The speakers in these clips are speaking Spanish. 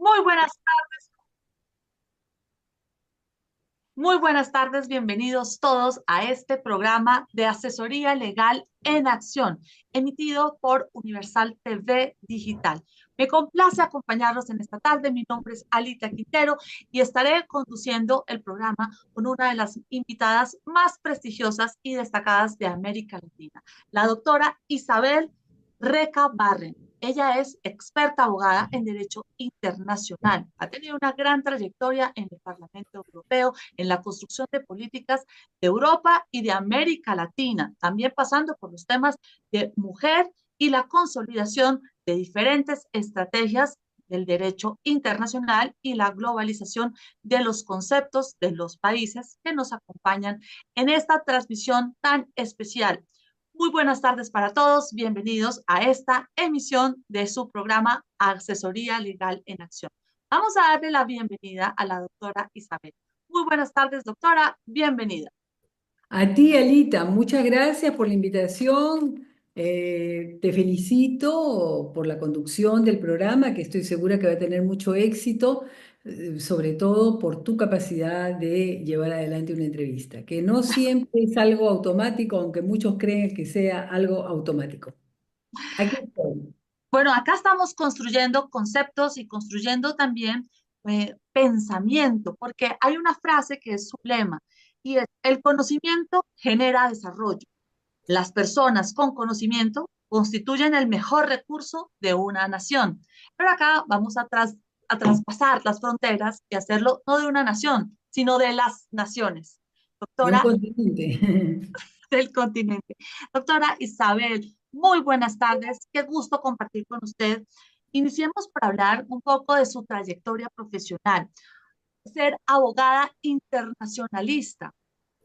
Muy buenas, muy buenas tardes, bienvenidos todos a este programa de asesoría legal en acción, emitido por Universal TV Digital. Me complace acompañarlos en esta tarde. Mi nombre es Alita Quintero y estaré conduciendo el programa con una de las invitadas más prestigiosas y destacadas de América Latina, la doctora Isabel Reca Barren. Ella es experta abogada en Derecho Internacional. Ha tenido una gran trayectoria en el Parlamento Europeo, en la construcción de políticas de Europa y de América Latina, también pasando por los temas de mujer y la consolidación de diferentes estrategias del derecho internacional y la globalización de los conceptos de los países que nos acompañan en esta transmisión tan especial. Muy buenas tardes para todos. Bienvenidos a esta emisión de su programa Asesoría Legal en Acción. Vamos a darle la bienvenida a la doctora Isabel. Muy buenas tardes, doctora. Bienvenida. A ti, Alita, muchas gracias por la invitación. Te felicito por la conducción del programa, que estoy segura que va a tener mucho éxito, sobre todo por tu capacidad de llevar adelante una entrevista, que no siempre es algo automático, aunque muchos creen que sea algo automático. Aquí estoy. Bueno, acá estamos construyendo conceptos y construyendo también pensamiento, porque hay una frase que es su lema y es: el conocimiento genera desarrollo. Las personas con conocimiento constituyen el mejor recurso de una nación. Pero acá vamos a traspasar las fronteras y hacerlo no de una nación, sino de las naciones. De un Doctora continente. del continente. Doctora Isabel, muy buenas tardes. Qué gusto compartir con usted. Iniciemos por hablar un poco de su trayectoria profesional. Ser abogada internacionalista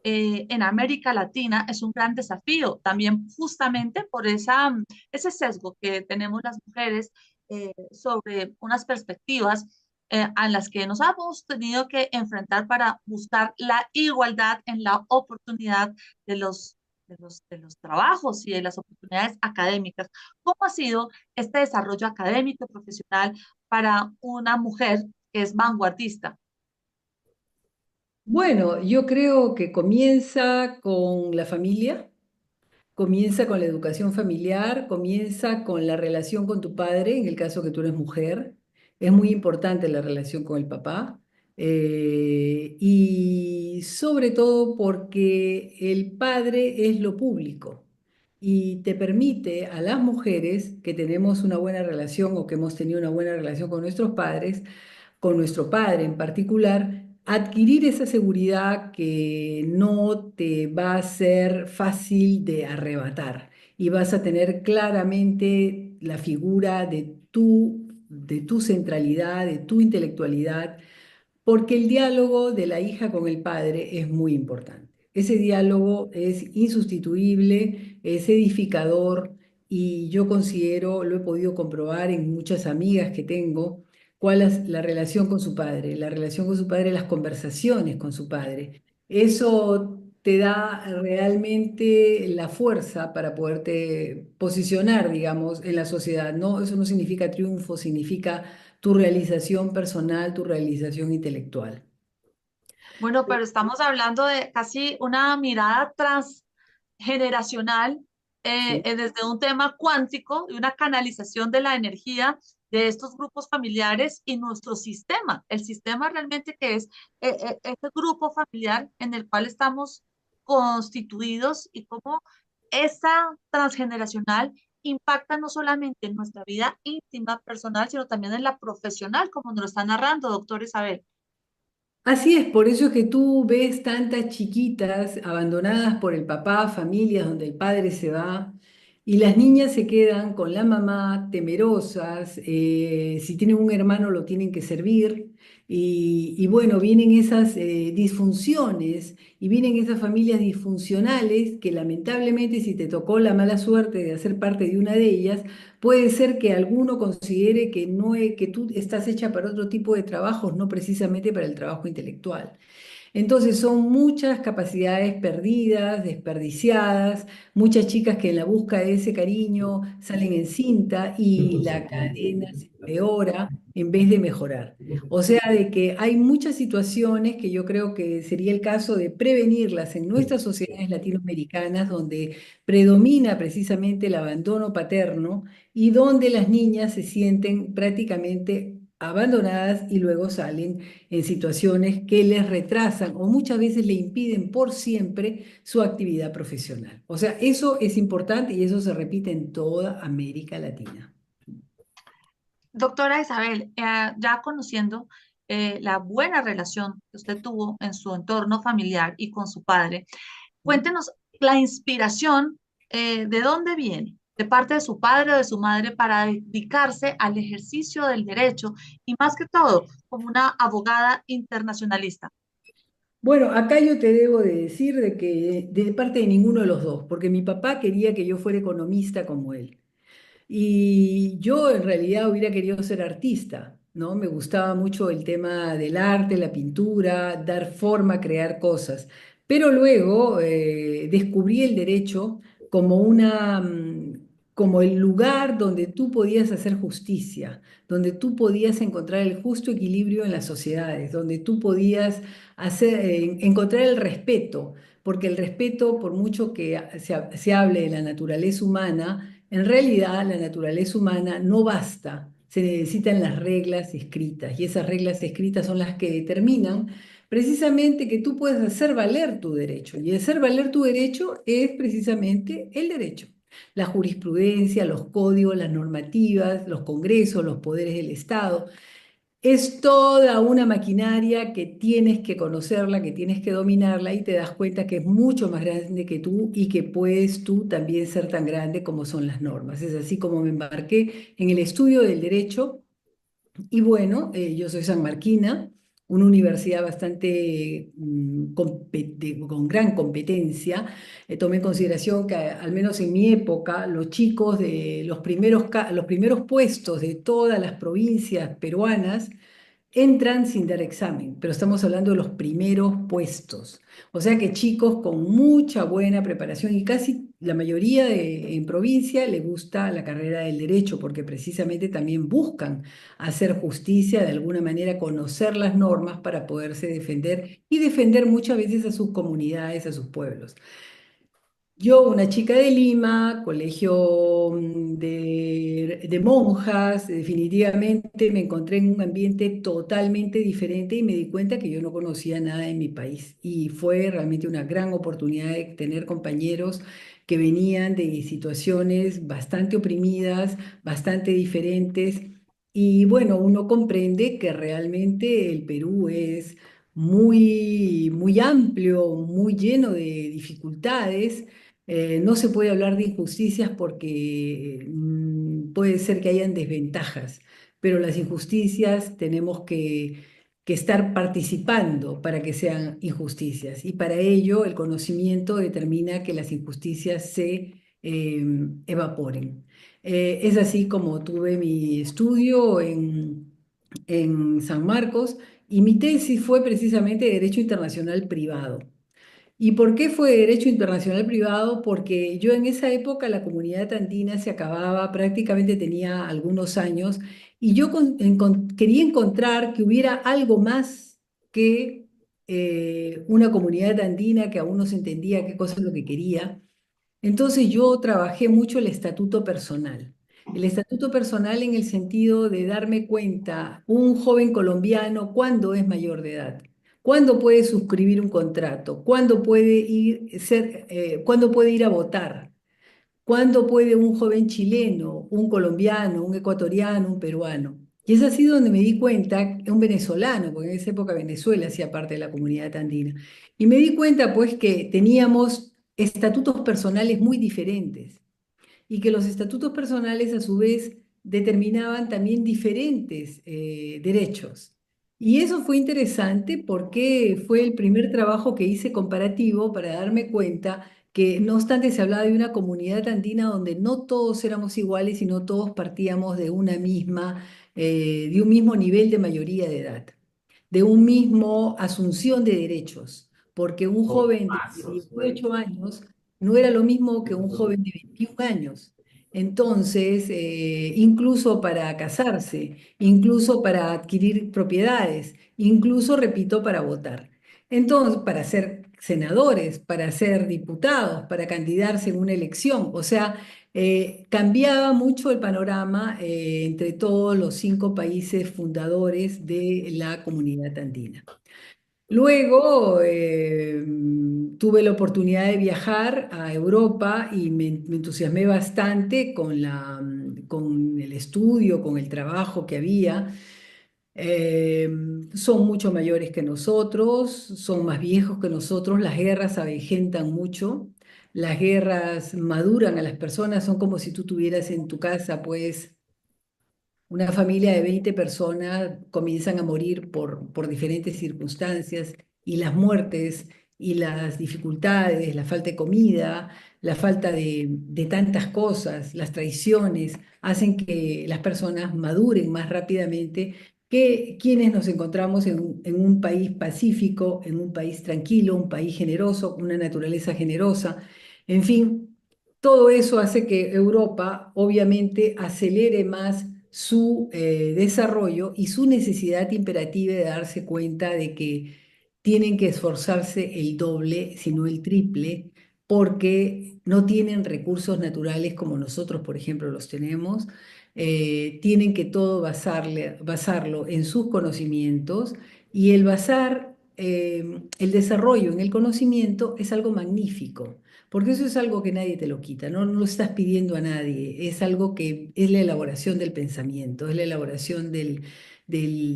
en América Latina es un gran desafío, también justamente por ese sesgo que tenemos las mujeres sobre unas perspectivas a las que nos hemos tenido que enfrentar para buscar la igualdad en la oportunidad de los trabajos y de las oportunidades académicas. ¿Cómo ha sido este desarrollo académico y profesional para una mujer que es vanguardista? Bueno, yo creo que comienza con la familia. Comienza con la educación familiar, comienza con la relación con tu padre, en el caso que tú eres mujer. Es muy importante la relación con el papá. Y sobre todo porque el padre es lo público y te permite a las mujeres que tenemos una buena relación o que hemos tenido una buena relación con nuestros padres, con nuestro padre en particular, adquirir esa seguridad que no te va a ser fácil de arrebatar y vas a tener claramente la figura de tu centralidad, de tu intelectualidad, porque el diálogo de la hija con el padre es muy importante. Ese diálogo es insustituible, es edificador y yo considero, lo he podido comprobar en muchas amigas que tengo, cuál es la relación con su padre, la relación con su padre, las conversaciones con su padre. Eso te da realmente la fuerza para poderte posicionar, digamos, en la sociedad, ¿no? Eso no significa triunfo, significa tu realización personal, tu realización intelectual. Bueno, pero estamos hablando de casi una mirada transgeneracional Sí. desde un tema cuántico y una canalización de la energía de estos grupos familiares y nuestro sistema, el sistema realmente que es este grupo familiar en el cual estamos constituidos y cómo esa transgeneracional impacta no solamente en nuestra vida íntima, personal, sino también en la profesional, como nos lo está narrando, doctor Isabel. Así es, por eso es que tú ves tantas chiquitas abandonadas por el papá, familias donde el padre se va, y las niñas se quedan con la mamá temerosas, si tienen un hermano lo tienen que servir, y bueno, vienen esas disfunciones y vienen esas familias disfuncionales que lamentablemente si te tocó la mala suerte de hacer parte de una de ellas, puede ser que alguno considere que, no, que tú estás hecha para otro tipo de trabajos, no precisamente para el trabajo intelectual. Entonces son muchas capacidades perdidas, desperdiciadas, muchas chicas que en la busca de ese cariño salen en cinta y la cadena se empeora en vez de mejorar. O sea, de que hay muchas situaciones que yo creo que sería el caso de prevenirlas en nuestras sociedades latinoamericanas, donde predomina precisamente el abandono paterno y donde las niñas se sienten prácticamente abandonadas y luego salen en situaciones que les retrasan o muchas veces le impiden por siempre su actividad profesional. O sea, eso es importante y eso se repite en toda América Latina. Doctora Isabel, ya conociendo la buena relación que usted tuvo en su entorno familiar y con su padre, cuéntenos la inspiración, ¿de dónde viene? ¿De parte de su padre o de su madre para dedicarse al ejercicio del derecho y más que todo como una abogada internacionalista? Bueno, acá yo te debo de decir de que de parte de ninguno de los dos, porque mi papá quería que yo fuera economista como él. Y yo en realidad hubiera querido ser artista, ¿no? Me gustaba mucho el tema del arte, la pintura, dar forma, crear cosas. Pero luego descubrí el derecho como como el lugar donde tú podías hacer justicia, donde tú podías encontrar el justo equilibrio en las sociedades, donde tú podías encontrar el respeto, porque el respeto, por mucho que se hable de la naturaleza humana, en realidad, la naturaleza humana no basta, se necesitan las reglas escritas y esas reglas escritas son las que determinan precisamente que tú puedes hacer valer tu derecho y hacer valer tu derecho es precisamente el derecho. La jurisprudencia, los códigos, las normativas, los congresos, los poderes del Estado. Es toda una maquinaria que tienes que conocerla, que tienes que dominarla y te das cuenta que es mucho más grande que tú y que puedes tú también ser tan grande como son las normas. Es así como me embarqué en el estudio del derecho y bueno, yo soy sanmarquina, una universidad bastante con gran competencia. Tomé en consideración que al menos en mi época los chicos de los primeros puestos de todas las provincias peruanas entran sin dar examen, pero estamos hablando de los primeros puestos. O sea que chicos con mucha buena preparación y casi la mayoría en provincia le gusta la carrera del derecho porque precisamente también buscan hacer justicia, de alguna manera conocer las normas para poderse defender y defender muchas veces a sus comunidades, a sus pueblos. Yo, una chica de Lima, colegio de monjas, definitivamente me encontré en un ambiente totalmente diferente y me di cuenta que yo no conocía nada de mi país. Y fue realmente una gran oportunidad de tener compañeros que venían de situaciones bastante oprimidas, bastante diferentes. Y bueno, uno comprende que realmente el Perú es muy amplio, muy lleno de dificultades. No se puede hablar de injusticias porque puede ser que hayan desventajas, pero las injusticias tenemos que estar participando para que sean injusticias. Y para ello el conocimiento determina que las injusticias se evaporen. Es así como tuve mi estudio en San Marcos y mi tesis fue precisamente Derecho Internacional Privado. ¿Y por qué fue derecho internacional privado? Porque yo en esa época la comunidad andina se acababa, prácticamente tenía algunos años, y yo quería encontrar que hubiera algo más que una comunidad andina que aún no se entendía qué cosa es lo que quería. Entonces yo trabajé mucho el estatuto personal. El estatuto personal en el sentido de darme cuenta, un joven colombiano, cuándo es mayor de edad, cuándo puede suscribir un contrato, cuándo puede ir a votar, cuándo puede un joven chileno, un colombiano, un ecuatoriano, un peruano. Y es así donde me di cuenta, un venezolano, porque en esa época Venezuela hacía parte de la comunidad andina. Y me di cuenta pues que teníamos estatutos personales muy diferentes y que los estatutos personales a su vez determinaban también diferentes derechos. Y eso fue interesante porque fue el primer trabajo que hice comparativo para darme cuenta que no obstante se hablaba de una comunidad andina donde no todos éramos iguales, sino todos partíamos de de un mismo nivel de mayoría de edad, de un mismo asunción de derechos, porque un joven de 18 años no era lo mismo que un joven de 21 años. Entonces, incluso para casarse, incluso para adquirir propiedades, incluso, repito, para votar. Entonces, para ser senadores, para ser diputados, para candidarse en una elección. O sea, cambiaba mucho el panorama entre todos los 5 países fundadores de la comunidad andina. Luego tuve la oportunidad de viajar a Europa y me entusiasmé bastante con con el estudio, con el trabajo que había. Eh, Son mucho mayores que nosotros, son más viejos que nosotros, las guerras avejentan mucho, las guerras maduran a las personas, son como si tú tuvieras en tu casa, pues una familia de 20 personas comienzan a morir por diferentes circunstancias y las muertes y las dificultades, la falta de comida, la falta de tantas cosas, las traiciones, hacen que las personas maduren más rápidamente que quienes nos encontramos en un país pacífico, en un país tranquilo, un país generoso, una naturaleza generosa. En fin, todo eso hace que Europa obviamente acelere más su desarrollo y su necesidad imperativa de darse cuenta de que tienen que esforzarse el doble, si no el triple, porque no tienen recursos naturales como nosotros, por ejemplo, los tenemos. Tienen que todo basarlo en sus conocimientos y el basar el desarrollo en el conocimiento es algo magnífico. Porque eso es algo que nadie te lo quita, ¿no? No lo estás pidiendo a nadie, es algo que es la elaboración del pensamiento, es la elaboración de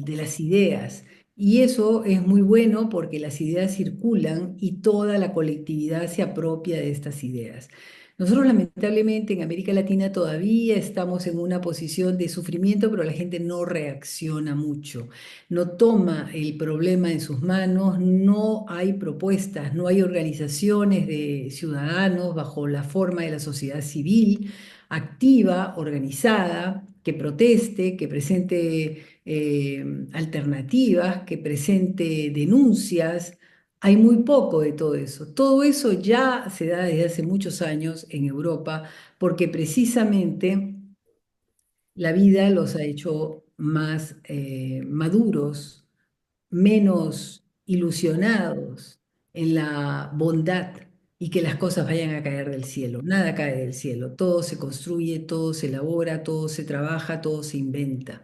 las ideas. Y eso es muy bueno porque las ideas circulan y toda la colectividad se apropia de estas ideas. Nosotros lamentablemente en América Latina todavía estamos en una posición de sufrimiento, pero la gente no reacciona mucho, no toma el problema en sus manos, no hay propuestas, no hay organizaciones de ciudadanos bajo la forma de la sociedad civil activa, organizada, que proteste, que presente alternativas, que presente denuncias. Hay muy poco de todo eso. Todo eso ya se da desde hace muchos años en Europa porque precisamente la vida los ha hecho más maduros, menos ilusionados en la bondad y que las cosas vayan a caer del cielo. Nada cae del cielo, todo se construye, todo se elabora, todo se trabaja, todo se inventa.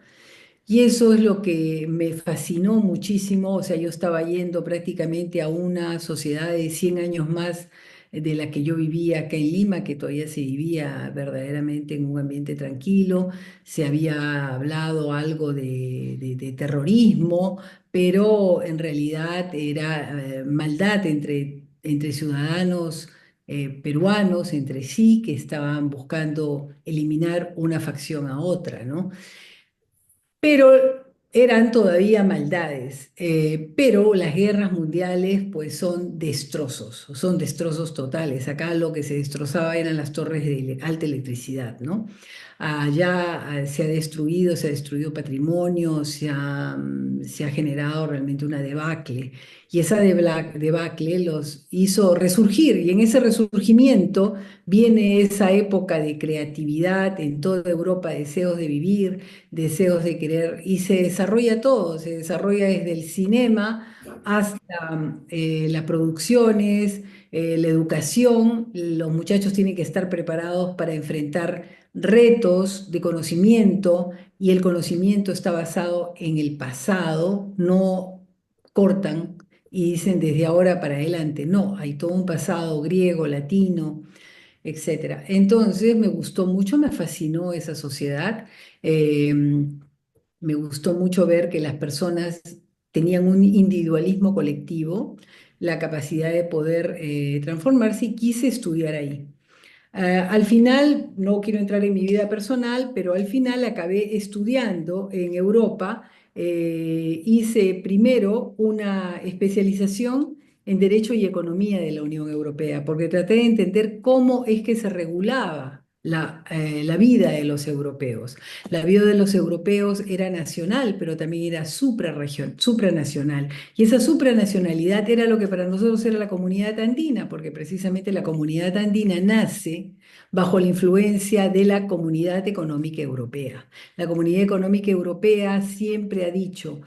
Y eso es lo que me fascinó muchísimo. O sea, yo estaba yendo prácticamente a una sociedad de 100 años más de la que yo vivía acá en Lima, que todavía se vivía verdaderamente en un ambiente tranquilo. Se había hablado algo de terrorismo, pero en realidad era maldad entre ciudadanos peruanos entre sí que estaban buscando eliminar una facción a otra, ¿no? Pero eran todavía maldades. Pero las guerras mundiales pues son destrozos totales. Acá lo que se destrozaba eran las torres de alta electricidad, ¿no? Allá se ha destruido patrimonio, se ha generado realmente una debacle. Y esa debacle los hizo resurgir, y en ese resurgimiento viene esa época de creatividad en toda Europa, deseos de vivir, deseos de querer, y se desarrolla todo, se desarrolla desde el cinema hasta las producciones, la educación. Los muchachos tienen que estar preparados para enfrentar retos de conocimiento y el conocimiento está basado en el pasado, no cortan y dicen desde ahora para adelante, no, hay todo un pasado griego, latino, etcétera. Entonces me gustó mucho, me fascinó esa sociedad. eh, Me gustó mucho ver que las personas tenían un individualismo colectivo, la capacidad de poder transformarse y quise estudiar ahí. Al final, no quiero entrar en mi vida personal, pero al final acabé estudiando en Europa. Hice primero una especialización en Derecho y Economía de la Unión Europea, porque traté de entender cómo es que se regulaba la vida de los europeos. La vida de los europeos era nacional, pero también era supranacional. Y esa supranacionalidad era lo que para nosotros era la comunidad andina, porque precisamente la comunidad andina nace bajo la influencia de la Comunidad Económica Europea. La Comunidad Económica Europea siempre ha dicho,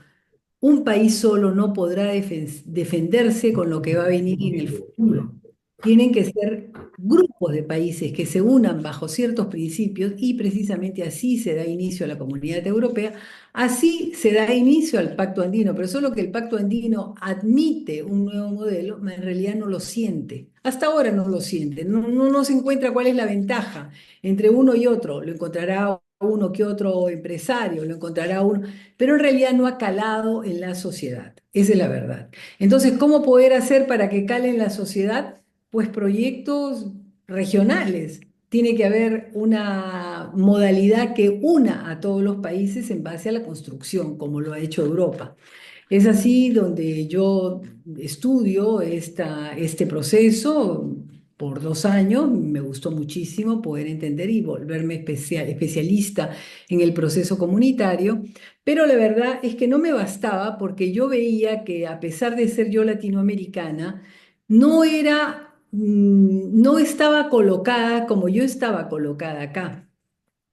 un país solo no podrá defenderse con lo que va a venir en el futuro. Tienen que ser grupos de países que se unan bajo ciertos principios y precisamente así se da inicio a la Comunidad Europea, así se da inicio al Pacto Andino, pero solo que el Pacto Andino admite un nuevo modelo, en realidad no lo siente. Hasta ahora no lo siente, no se encuentra cuál es la ventaja entre uno y otro. Lo encontrará uno que otro empresario, lo encontrará uno, pero en realidad no ha calado en la sociedad. Esa es la verdad. Entonces, ¿cómo poder hacer para que cale en la sociedad? Pues proyectos regionales. Tiene que haber una modalidad que una a todos los países en base a la construcción, como lo ha hecho Europa. Es así donde yo estudio este proceso por 2 años. Me gustó muchísimo poder entender y volverme especialista en el proceso comunitario, pero la verdad es que no me bastaba porque yo veía que a pesar de ser yo latinoamericana, no estaba colocada como yo estaba colocada acá.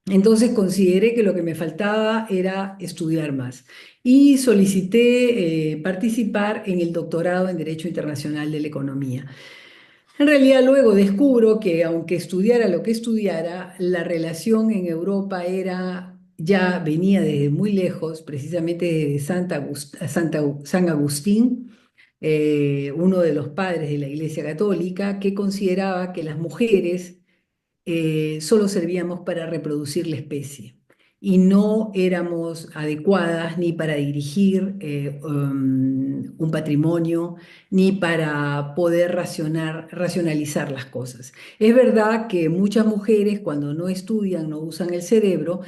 Entonces consideré que lo que me faltaba era estudiar más y solicité participar en el doctorado en Derecho Internacional de la Economía. En realidad luego descubro que aunque estudiara lo que estudiara, la relación en Europa ya venía desde muy lejos, precisamente desde San Agustín, uno de los padres de la Iglesia Católica, que consideraba que las mujeres solo servíamos para reproducir la especie y no éramos adecuadas ni para dirigir un patrimonio, ni para poder racionalizar las cosas. Es verdad que muchas mujeres cuando no estudian, no usan el cerebro,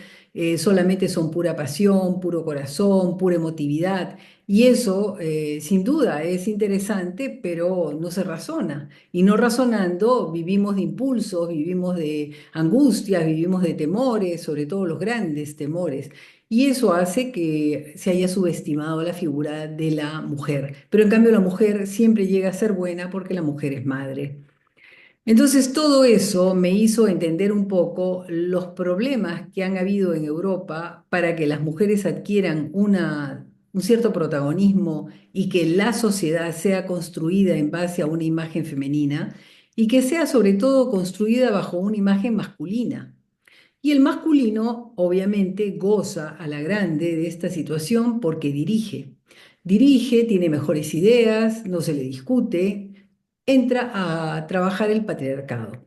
solamente son pura pasión, puro corazón, pura emotividad. Y eso, sin duda, es interesante, pero no se razona. Y no razonando, vivimos de impulsos, vivimos de angustias, vivimos de temores, sobre todo los grandes temores. Y eso hace que se haya subestimado la figura de la mujer. Pero en cambio la mujer siempre llega a ser buena porque la mujer es madre. Entonces todo eso me hizo entender un poco los problemas que han habido en Europa para que las mujeres adquieran un cierto protagonismo y que la sociedad sea construida en base a una imagen femenina y que sea sobre todo construida bajo una imagen masculina. Y el masculino obviamente goza a la grande de esta situación porque dirige. Dirige, tiene mejores ideas, no se le discute, entra a trabajar el patriarcado.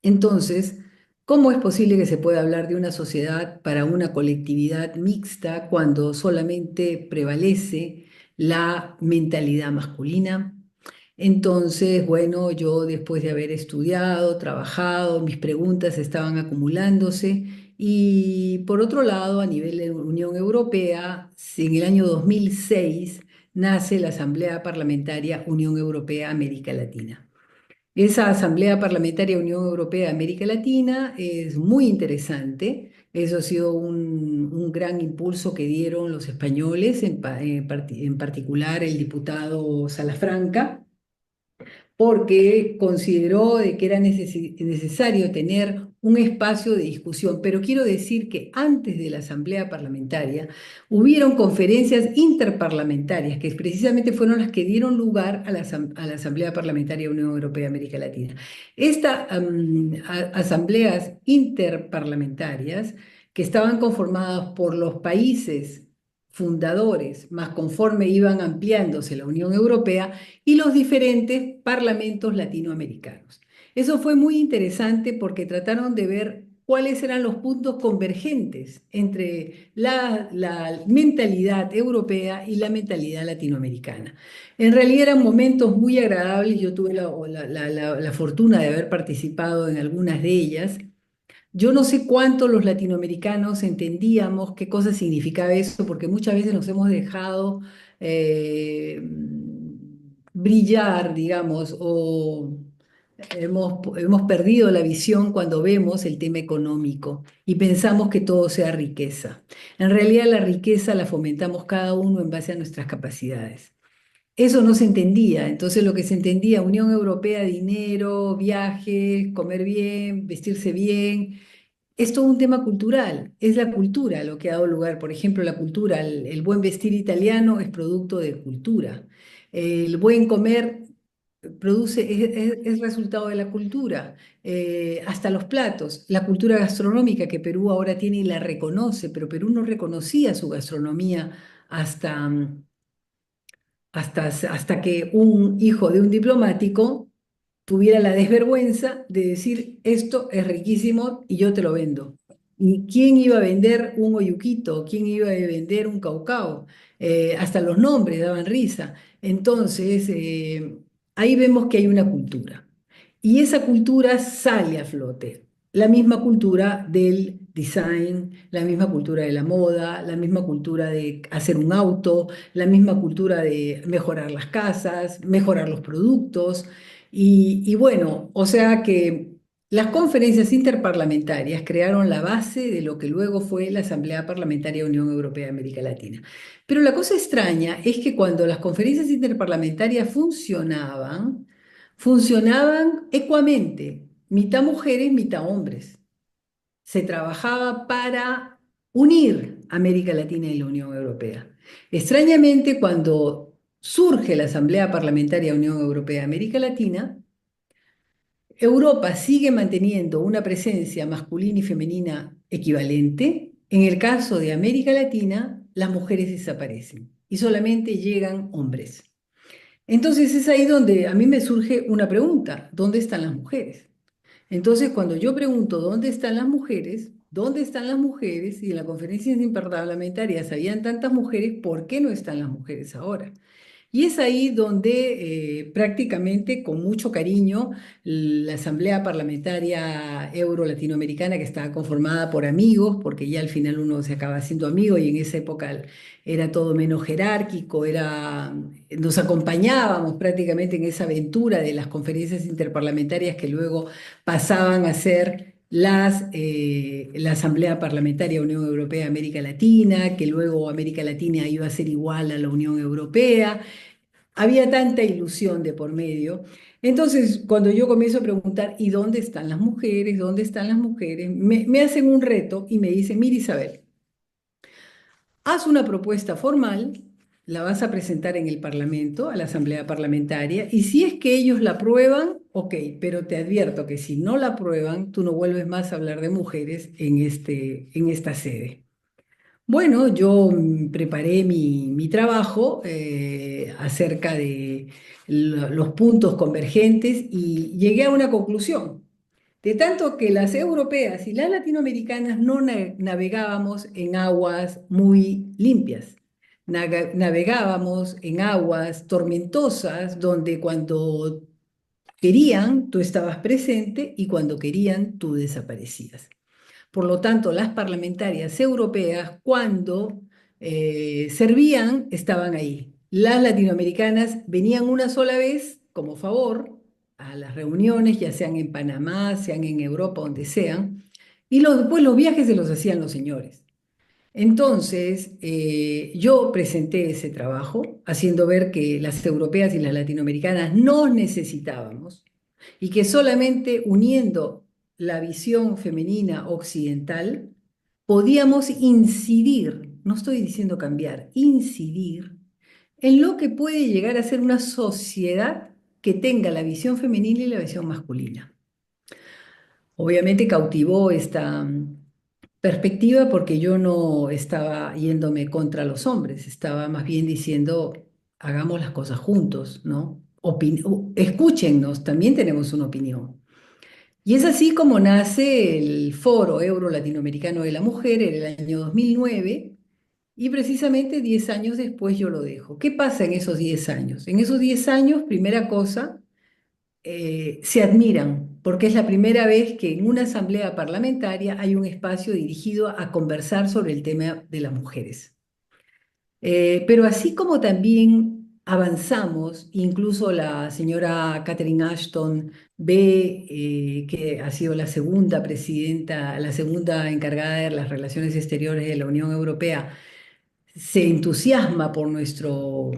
Entonces, ¿cómo es posible que se pueda hablar de una sociedad para una colectividad mixta cuando solamente prevalece la mentalidad masculina? Entonces, bueno, yo después de haber estudiado, trabajado, mis preguntas estaban acumulándose y por otro lado, a nivel de Unión Europea, si en el año 2006 nace la Asamblea Parlamentaria Unión Europea-América Latina. Esa Asamblea Parlamentaria Unión Europea-América Latina es muy interesante. Eso ha sido un gran impulso que dieron los españoles, en particular el diputado Salafranca, porque consideró de que era necesario tener un espacio de discusión. Pero quiero decir que antes de la Asamblea Parlamentaria hubieron conferencias interparlamentarias, que precisamente fueron las que dieron lugar a la Asamblea Parlamentaria Unión Europea-América Latina. Estas asambleas interparlamentarias, que estaban conformadas por los países fundadores, más conforme iban ampliándose la Unión Europea, y los diferentes parlamentos latinoamericanos. Eso fue muy interesante porque trataron de ver cuáles eran los puntos convergentes entre la mentalidad europea y la mentalidad latinoamericana. En realidad eran momentos muy agradables, yo tuve la fortuna de haber participado en algunas de ellas. Yo no sé cuánto los latinoamericanos entendíamos qué cosa significaba eso, porque muchas veces nos hemos dejado brillar, digamos, o hemos perdido la visión cuando vemos el tema económico y pensamos que todo sea riqueza. En realidad la riqueza la fomentamos cada uno en base a nuestras capacidades. Eso no se entendía, entonces lo que se entendía, Unión Europea, dinero, viajes, comer bien, vestirse bien, es todo un tema cultural, es la cultura lo que ha dado lugar. Por ejemplo, la cultura, el buen vestir italiano es producto de cultura. El buen comer es resultado de la cultura. Hasta los platos, la cultura gastronómica que Perú ahora tiene y la reconoce, pero Perú no reconocía su gastronomía hasta, hasta que un hijo de un diplomático tuviera la desvergüenza de decir, esto es riquísimo y yo te lo vendo. ¿Y quién iba a vender un oyuquito? ¿Quién iba a vender un caucao? Hasta los nombres daban risa. Entonces, ahí vemos que hay una cultura. Y esa cultura sale a flote. La misma cultura del design, la misma cultura de la moda, la misma cultura de hacer un auto, la misma cultura de mejorar las casas, mejorar los productos. Y bueno, o sea que las conferencias interparlamentarias crearon la base de lo que luego fue la Asamblea Parlamentaria de Unión Europea de América Latina. Pero la cosa extraña es que cuando las conferencias interparlamentarias funcionaban ecuamente, mitad mujeres, mitad hombres. Se trabajaba para unir América Latina y la Unión Europea. Extrañamente, cuando surge la Asamblea Parlamentaria Unión Europea América Latina, Europa sigue manteniendo una presencia masculina y femenina equivalente. En el caso de América Latina, las mujeres desaparecen y solamente llegan hombres. Entonces es ahí donde a mí me surge una pregunta: ¿dónde están las mujeres? Entonces, cuando yo pregunto dónde están las mujeres, ¿dónde están las mujeres? Y en las conferencias interparlamentarias habían tantas mujeres, ¿por qué no están las mujeres ahora? Y es ahí donde prácticamente con mucho cariño la Asamblea Parlamentaria Euro-Latinoamericana, que estaba conformada por amigos, porque ya al final uno se acaba siendo amigo y en esa época era todo menos jerárquico, nos acompañábamos prácticamente en esa aventura de las conferencias interparlamentarias que luego pasaban a ser la Asamblea Parlamentaria Unión Europea América Latina, que luego América Latina iba a ser igual a la Unión Europea. Había tanta ilusión de por medio. Entonces, cuando yo comienzo a preguntar, ¿y dónde están las mujeres? ¿Dónde están las mujeres? Me hacen un reto y me dicen, mira Isabel, haz una propuesta formal, la vas a presentar en el Parlamento, a la Asamblea Parlamentaria, y si es que ellos la aprueban, ok, pero te advierto que si no la aprueban, tú no vuelves más a hablar de mujeres en esta sede. Bueno, yo preparé mi trabajo acerca de los puntos convergentes y llegué a una conclusión. De tanto que las europeas y las latinoamericanas no navegábamos en aguas muy limpias. Navegábamos en aguas tormentosas donde cuando querían tú estabas presente y cuando querían tú desaparecías. Por lo tanto, las parlamentarias europeas, cuando servían, estaban ahí. Las latinoamericanas venían una sola vez como favor a las reuniones, ya sean en Panamá, sean en Europa, donde sean, y después los viajes se los hacían los señores. Entonces, yo presenté ese trabajo, haciendo ver que las europeas y las latinoamericanas nos necesitábamos y que solamente uniendo la visión femenina occidental podíamos incidir, no estoy diciendo cambiar, incidir en lo que puede llegar a ser una sociedad que tenga la visión femenina y la visión masculina. Obviamente cautivó esta perspectiva porque yo no estaba yéndome contra los hombres, estaba más bien diciendo, hagamos las cosas juntos, ¿no? Escúchennos, también tenemos una opinión. Y es así como nace el Foro Euro-Latinoamericano de la Mujer en el año 2009 y precisamente 10 años después yo lo dejo. ¿Qué pasa en esos 10 años? En esos 10 años, primera cosa, se admiran, porque es la primera vez que en una asamblea parlamentaria hay un espacio dirigido a conversar sobre el tema de las mujeres. Pero así como también avanzamos, incluso la señora Catherine Ashton ve que ha sido la segunda presidenta, la segunda encargada de las relaciones exteriores de la Unión Europea, se entusiasma por nuestro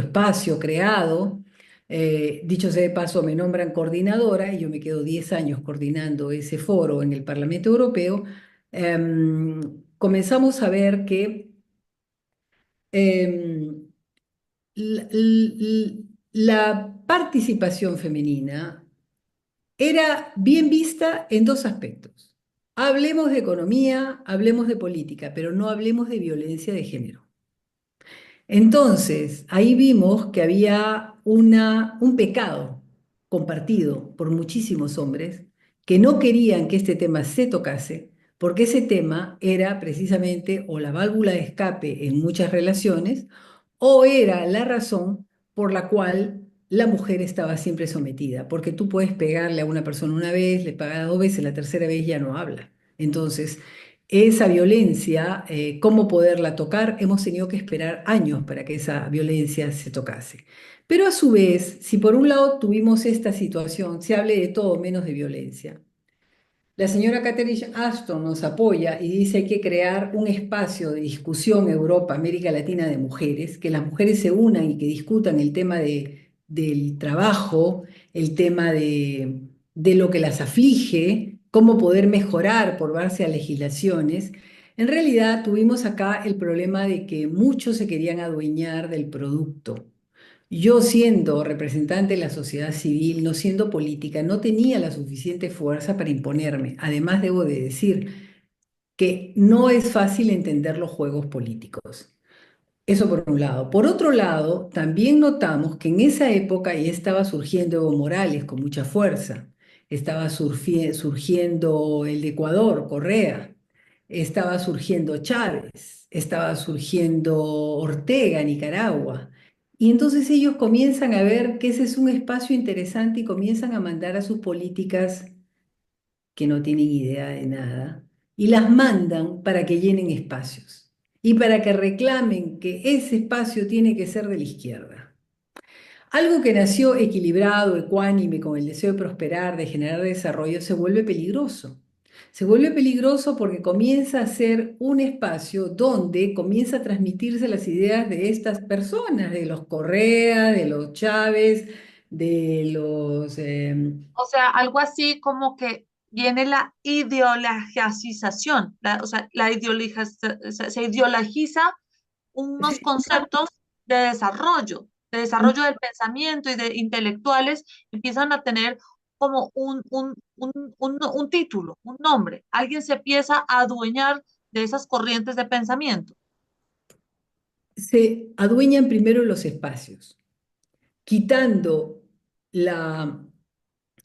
espacio creado. Dicho sea de paso, me nombran coordinadora y yo me quedo 10 años coordinando ese foro en el Parlamento Europeo. Comenzamos a ver que em, la participación femenina era bien vista en dos aspectos. Hablemos de economía, hablemos de política, pero no hablemos de violencia de género. Entonces, ahí vimos que había un pecado compartido por muchísimos hombres que no querían que este tema se tocase, porque ese tema era precisamente o la válvula de escape en muchas relaciones, o era la razón por la cual la mujer estaba siempre sometida, porque tú puedes pegarle a una persona una vez, le pagas dos veces, la tercera vez ya no habla. Entonces, esa violencia, cómo poderla tocar, hemos tenido que esperar años para que esa violencia se tocase. Pero a su vez, si por un lado tuvimos esta situación, se hable de todo menos de violencia. La señora Catherine Ashton nos apoya y dice hay que crear un espacio de discusión Europa, América Latina de mujeres, que las mujeres se unan y que discutan el tema del trabajo, el tema de lo que las aflige, cómo poder mejorar por base a legislaciones. En realidad tuvimos acá el problema de que muchos se querían adueñar del producto. Yo siendo representante de la sociedad civil, no siendo política, no tenía la suficiente fuerza para imponerme. Además, debo de decir que no es fácil entender los juegos políticos. Eso por un lado. Por otro lado, también notamos que en esa época ya estaba surgiendo Evo Morales con mucha fuerza. Estaba surgiendo el de Ecuador, Correa. Estaba surgiendo Chávez. Estaba surgiendo Ortega, Nicaragua. Y entonces ellos comienzan a ver que ese es un espacio interesante y comienzan a mandar a sus políticas que no tienen idea de nada y las mandan para que llenen espacios y para que reclamen que ese espacio tiene que ser de la izquierda. Algo que nació equilibrado, ecuánime, con el deseo de prosperar, de generar desarrollo, se vuelve peligroso. Se vuelve peligroso porque comienza a ser un espacio donde comienza a transmitirse las ideas de estas personas, de los Correa, de los Chávez, de los... O sea, algo así como que viene la ideologización, o sea, se ideologiza unos conceptos de desarrollo del pensamiento y de intelectuales, empiezan a tener como un título, un nombre. Alguien se empieza a adueñar de esas corrientes de pensamiento. se adueñan primero los espacios, quitando la,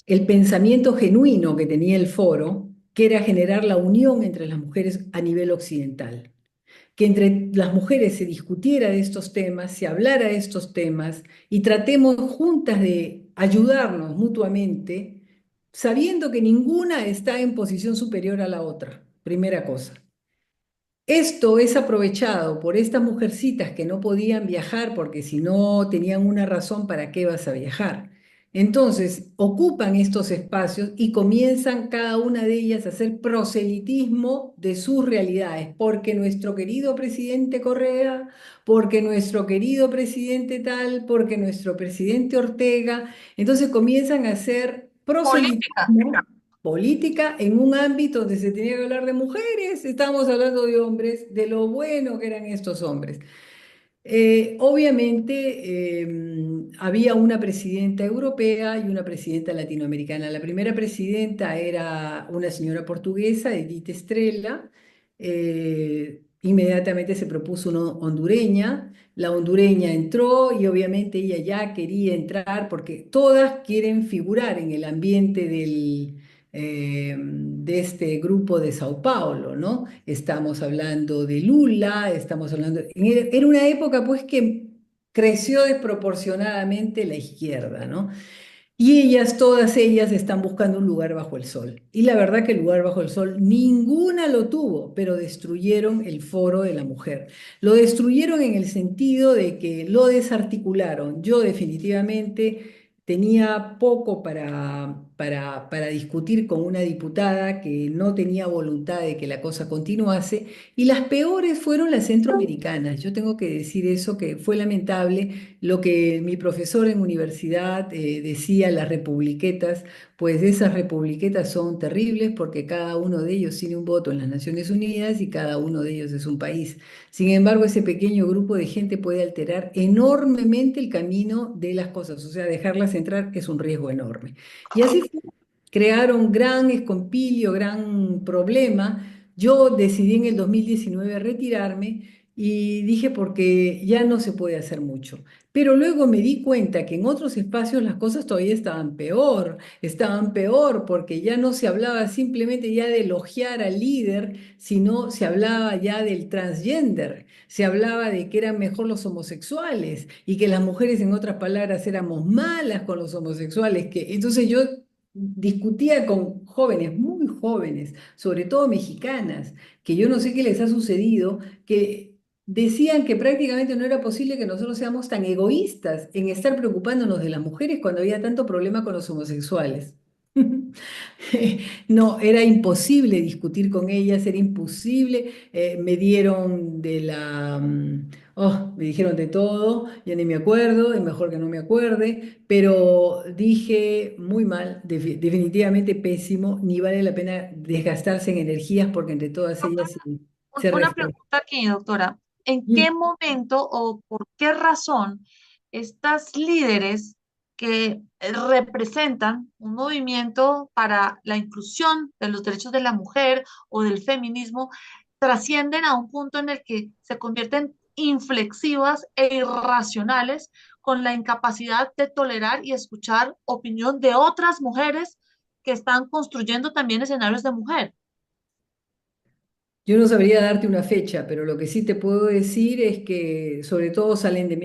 el pensamiento genuino que tenía el foro, que era generar la unión entre las mujeres a nivel occidental. Que entre las mujeres se discutiera de estos temas, se hablara de estos temas y tratemos juntas de ayudarnos mutuamente, sabiendo que ninguna está en posición superior a la otra, primera cosa. Esto es aprovechado por estas mujercitas que no podían viajar porque si no tenían una razón, ¿para qué vas a viajar? Entonces, ocupan estos espacios y comienzan cada una de ellas a hacer proselitismo de sus realidades, porque nuestro querido presidente Correa, porque nuestro querido presidente tal, porque nuestro presidente Ortega, entonces comienzan a hacer Política. proselitismo política en un ámbito donde se tenía que hablar de mujeres, estamos hablando de hombres, de lo bueno que eran estos hombres. Obviamente había una presidenta europea y una presidenta latinoamericana. La primera presidenta era una señora portuguesa, Edith Estrella. Inmediatamente se propuso una hondureña. La hondureña entró y obviamente ella ya quería entrar porque todas quieren figurar en el ambiente de este grupo de Sao Paulo, ¿no? Estamos hablando de Lula, estamos hablando... Era una época pues que creció desproporcionadamente la izquierda, ¿no? Y ellas, todas ellas, están buscando un lugar bajo el sol. Y la verdad que el lugar bajo el sol, ninguna lo tuvo, pero destruyeron el foro de la mujer. Lo destruyeron en el sentido de que lo desarticularon. Yo definitivamente tenía poco para discutir con una diputada que no tenía voluntad de que la cosa continuase. Y las peores fueron las centroamericanas. Yo tengo que decir eso, que fue lamentable lo que mi profesor en universidad decía, las republiquetas, pues esas republiquetas son terribles porque cada uno de ellos tiene un voto en las Naciones Unidas y cada uno de ellos es un país. Sin embargo, ese pequeño grupo de gente puede alterar enormemente el camino de las cosas, o sea, dejarlas entrar es un riesgo enorme. Y así fue. Crearon gran escompillo, gran problema. Yo decidí en el 2019 retirarme y dije porque ya no se puede hacer mucho. Pero luego me di cuenta que en otros espacios las cosas todavía estaban peor porque ya no se hablaba simplemente ya de elogiar al líder, sino se hablaba ya del transgender, se hablaba de que eran mejor los homosexuales y que las mujeres, en otras palabras, éramos malas con los homosexuales, que entonces yo discutía con jóvenes, muy jóvenes, sobre todo mexicanas, que yo no sé qué les ha sucedido, que decían que prácticamente no era posible que nosotros seamos tan egoístas en estar preocupándonos de las mujeres cuando había tanto problema con los homosexuales. No, era imposible discutir con ellas, era imposible. Me dieron me dijeron de todo, ya ni me acuerdo, es mejor que no me acuerde, pero dije muy mal, definitivamente pésimo, ni vale la pena desgastarse en energías porque entre todas ellas se Una respetan. pregunta aquí, doctora. ¿En qué momento o por qué razón estas líderes que representan un movimiento para la inclusión de los derechos de la mujer o del feminismo trascienden a un punto en el que se convierten inflexivas e irracionales con la incapacidad de tolerar y escuchar opinión de otras mujeres que están construyendo también escenarios de mujer? Yo no sabría darte una fecha, pero lo que sí te puedo decir es que sobre todo salen de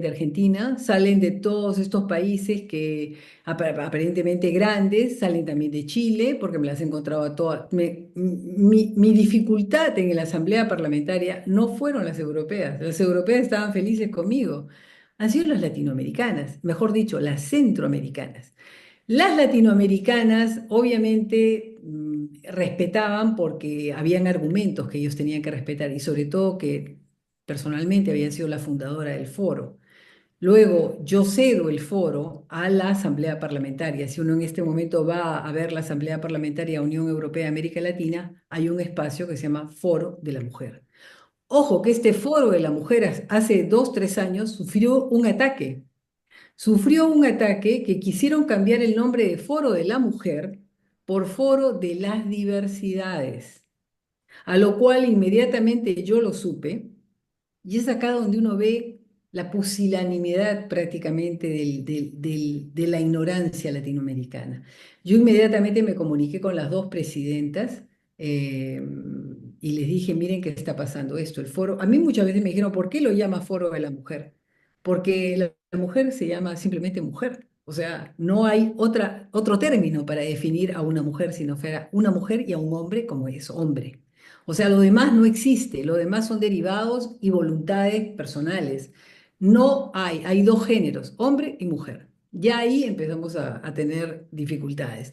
Argentina, salen de todos estos países que aparentemente grandes, salen también de Chile, porque me las he encontrado a todas. Mi dificultad en la asamblea parlamentaria no fueron las europeas estaban felices conmigo, han sido las latinoamericanas, mejor dicho, las centroamericanas. Las latinoamericanas obviamente respetaban porque habían argumentos que ellos tenían que respetar y sobre todo que personalmente había sido la fundadora del foro. Luego yo cedo el foro a la Asamblea Parlamentaria. Si uno en este momento va a ver la Asamblea Parlamentaria Unión Europea América Latina, hay un espacio que se llama Foro de la Mujer. Ojo que este Foro de la Mujer hace 2, 3 años sufrió un ataque que quisieron cambiar el nombre de Foro de la Mujer por Foro de las Diversidades, a lo cual inmediatamente yo lo supe, y es acá donde uno ve la pusilanimidad prácticamente de la ignorancia latinoamericana. Yo inmediatamente me comuniqué con las dos presidentas eh, y les dije, miren qué está pasando esto, el foro. A mí muchas veces me dijeron, ¿por qué lo llama Foro de la Mujer? Porque la mujer se llama simplemente mujer. O sea, no hay otro término para definir a una mujer si no fuera una mujer y a un hombre como es hombre. O sea, lo demás no existe, lo demás son derivados y voluntades personales. No hay dos géneros, hombre y mujer. Ya ahí empezamos a tener dificultades.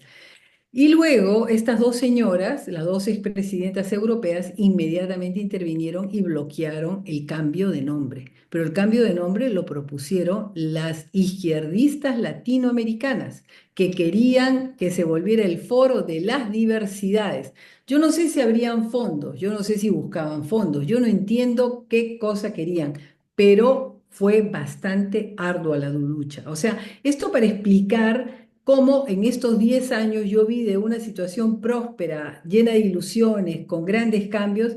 Y luego estas dos señoras, las dos expresidentas europeas, inmediatamente intervinieron y bloquearon el cambio de nombre. Pero el cambio de nombre lo propusieron las izquierdistas latinoamericanas, que querían que se volviera el foro de las diversidades. Yo no sé si habrían fondos, yo no sé si buscaban fondos, yo no entiendo qué cosa querían, pero fue bastante ardua la lucha. O sea, esto para explicar cómo en estos 10 años yo vi de una situación próspera, llena de ilusiones, con grandes cambios,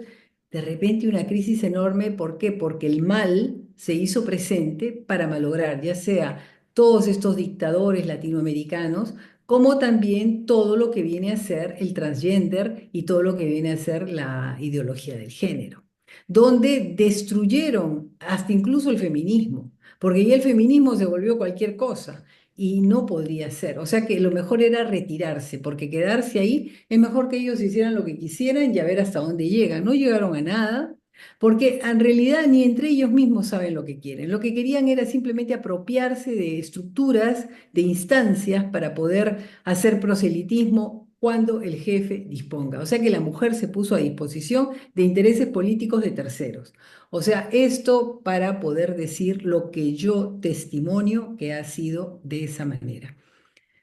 de repente una crisis enorme. ¿Por qué? Porque el mal se hizo presente para malograr, ya sea todos estos dictadores latinoamericanos, como también todo lo que viene a ser el transgender y todo lo que viene a ser la ideología del género, donde destruyeron hasta incluso el feminismo. porque ya el feminismo se volvió cualquier cosa y no podría ser. O sea que lo mejor era retirarse, porque quedarse ahí es mejor que ellos hicieran lo que quisieran y a ver hasta dónde llegan. No llegaron a nada. Porque en realidad ni entre ellos mismos saben lo que quieren. Lo que querían era simplemente apropiarse de estructuras, de instancias para poder hacer proselitismo cuando el jefe disponga. O sea que la mujer se puso a disposición de intereses políticos de terceros. O sea, esto para poder decir lo que yo testimonio que ha sido de esa manera.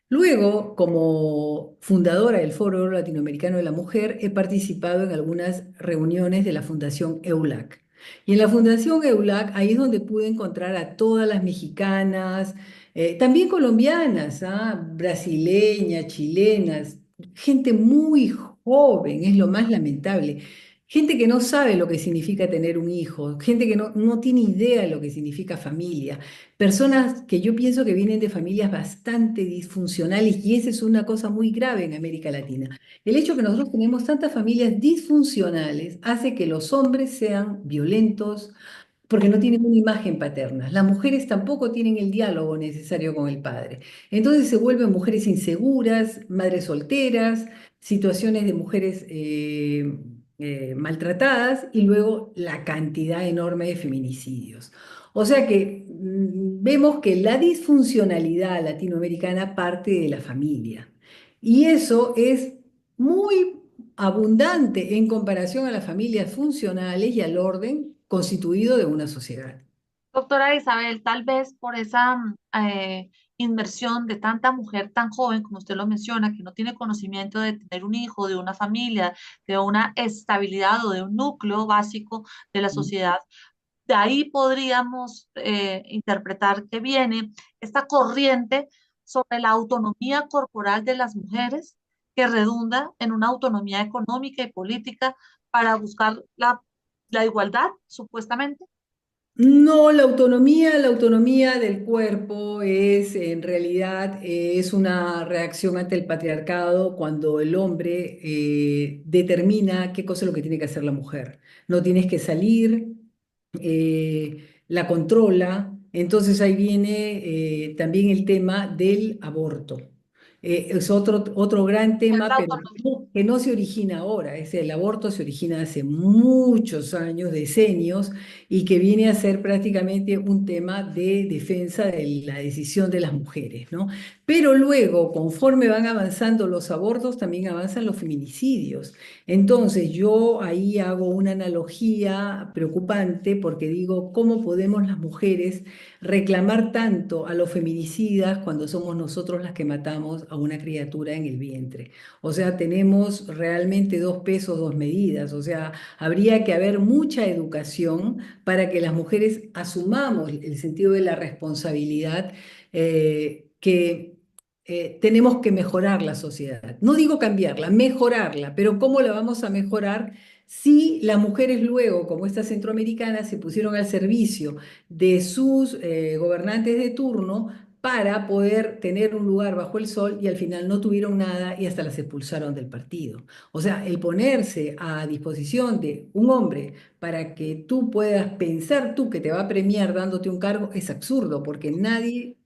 Luego, como fundadora del Foro Latinoamericano de la Mujer, he participado en algunas reuniones de la Fundación EULAC. Y en la Fundación EULAC, ahí es donde pude encontrar a todas las mexicanas, también colombianas, brasileñas, chilenas, gente muy joven, es lo más lamentable. Gente que no sabe lo que significa tener un hijo, gente que no tiene idea de lo que significa familia. Personas que yo pienso que vienen de familias bastante disfuncionales y esa es una cosa muy grave en América Latina. El hecho que nosotros tenemos tantas familias disfuncionales hace que los hombres sean violentos porque no tienen una imagen paterna. Las mujeres tampoco tienen el diálogo necesario con el padre. Entonces se vuelven mujeres inseguras, madres solteras, situaciones de mujeres maltratadas y luego la cantidad enorme de feminicidios. O sea que vemos que la disfuncionalidad latinoamericana parte de la familia. Y eso es muy abundante en comparación a las familias funcionales y al orden constituido de una sociedad. Doctora Isabel, tal vez por esa inmersión de tanta mujer tan joven, como usted lo menciona, que no tiene conocimiento de tener un hijo, de una familia, de una estabilidad o de un núcleo básico de la sociedad, de ahí podríamos interpretar que viene esta corriente sobre la autonomía corporal de las mujeres, que redunda en una autonomía económica y política para buscar la igualdad, supuestamente. No, la autonomía del cuerpo es en realidad es una reacción ante el patriarcado cuando el hombre determina qué cosa es lo que tiene que hacer la mujer. No tienes que salir, la controla. Entonces ahí viene también el tema del aborto. Es otro gran Es tema, la pero autonomía. que no se origina ahora. El aborto se origina hace muchos años, decenios y que viene a ser prácticamente un tema de defensa de la decisión de las mujeres, ¿no? Pero luego, conforme van avanzando los abortos, también avanzan los feminicidios. Entonces, yo ahí hago una analogía preocupante porque digo, ¿cómo podemos las mujeres reclamar tanto a los feminicidas cuando somos nosotros las que matamos a una criatura en el vientre? O sea, tenemos realmente dos pesos, dos medidas. O sea, habría que haber mucha educación para que las mujeres asumamos el sentido de la responsabilidad que tenemos que mejorar la sociedad. No digo cambiarla, mejorarla, pero ¿cómo la vamos a mejorar si las mujeres luego, como estas centroamericanas, se pusieron al servicio de sus gobernantes de turno para poder tener un lugar bajo el sol y al final no tuvieron nada y hasta las expulsaron del partido? O sea, el ponerse a disposición de un hombre para que tú puedas pensar tú que te va a premiar dándote un cargo es absurdo porque nadie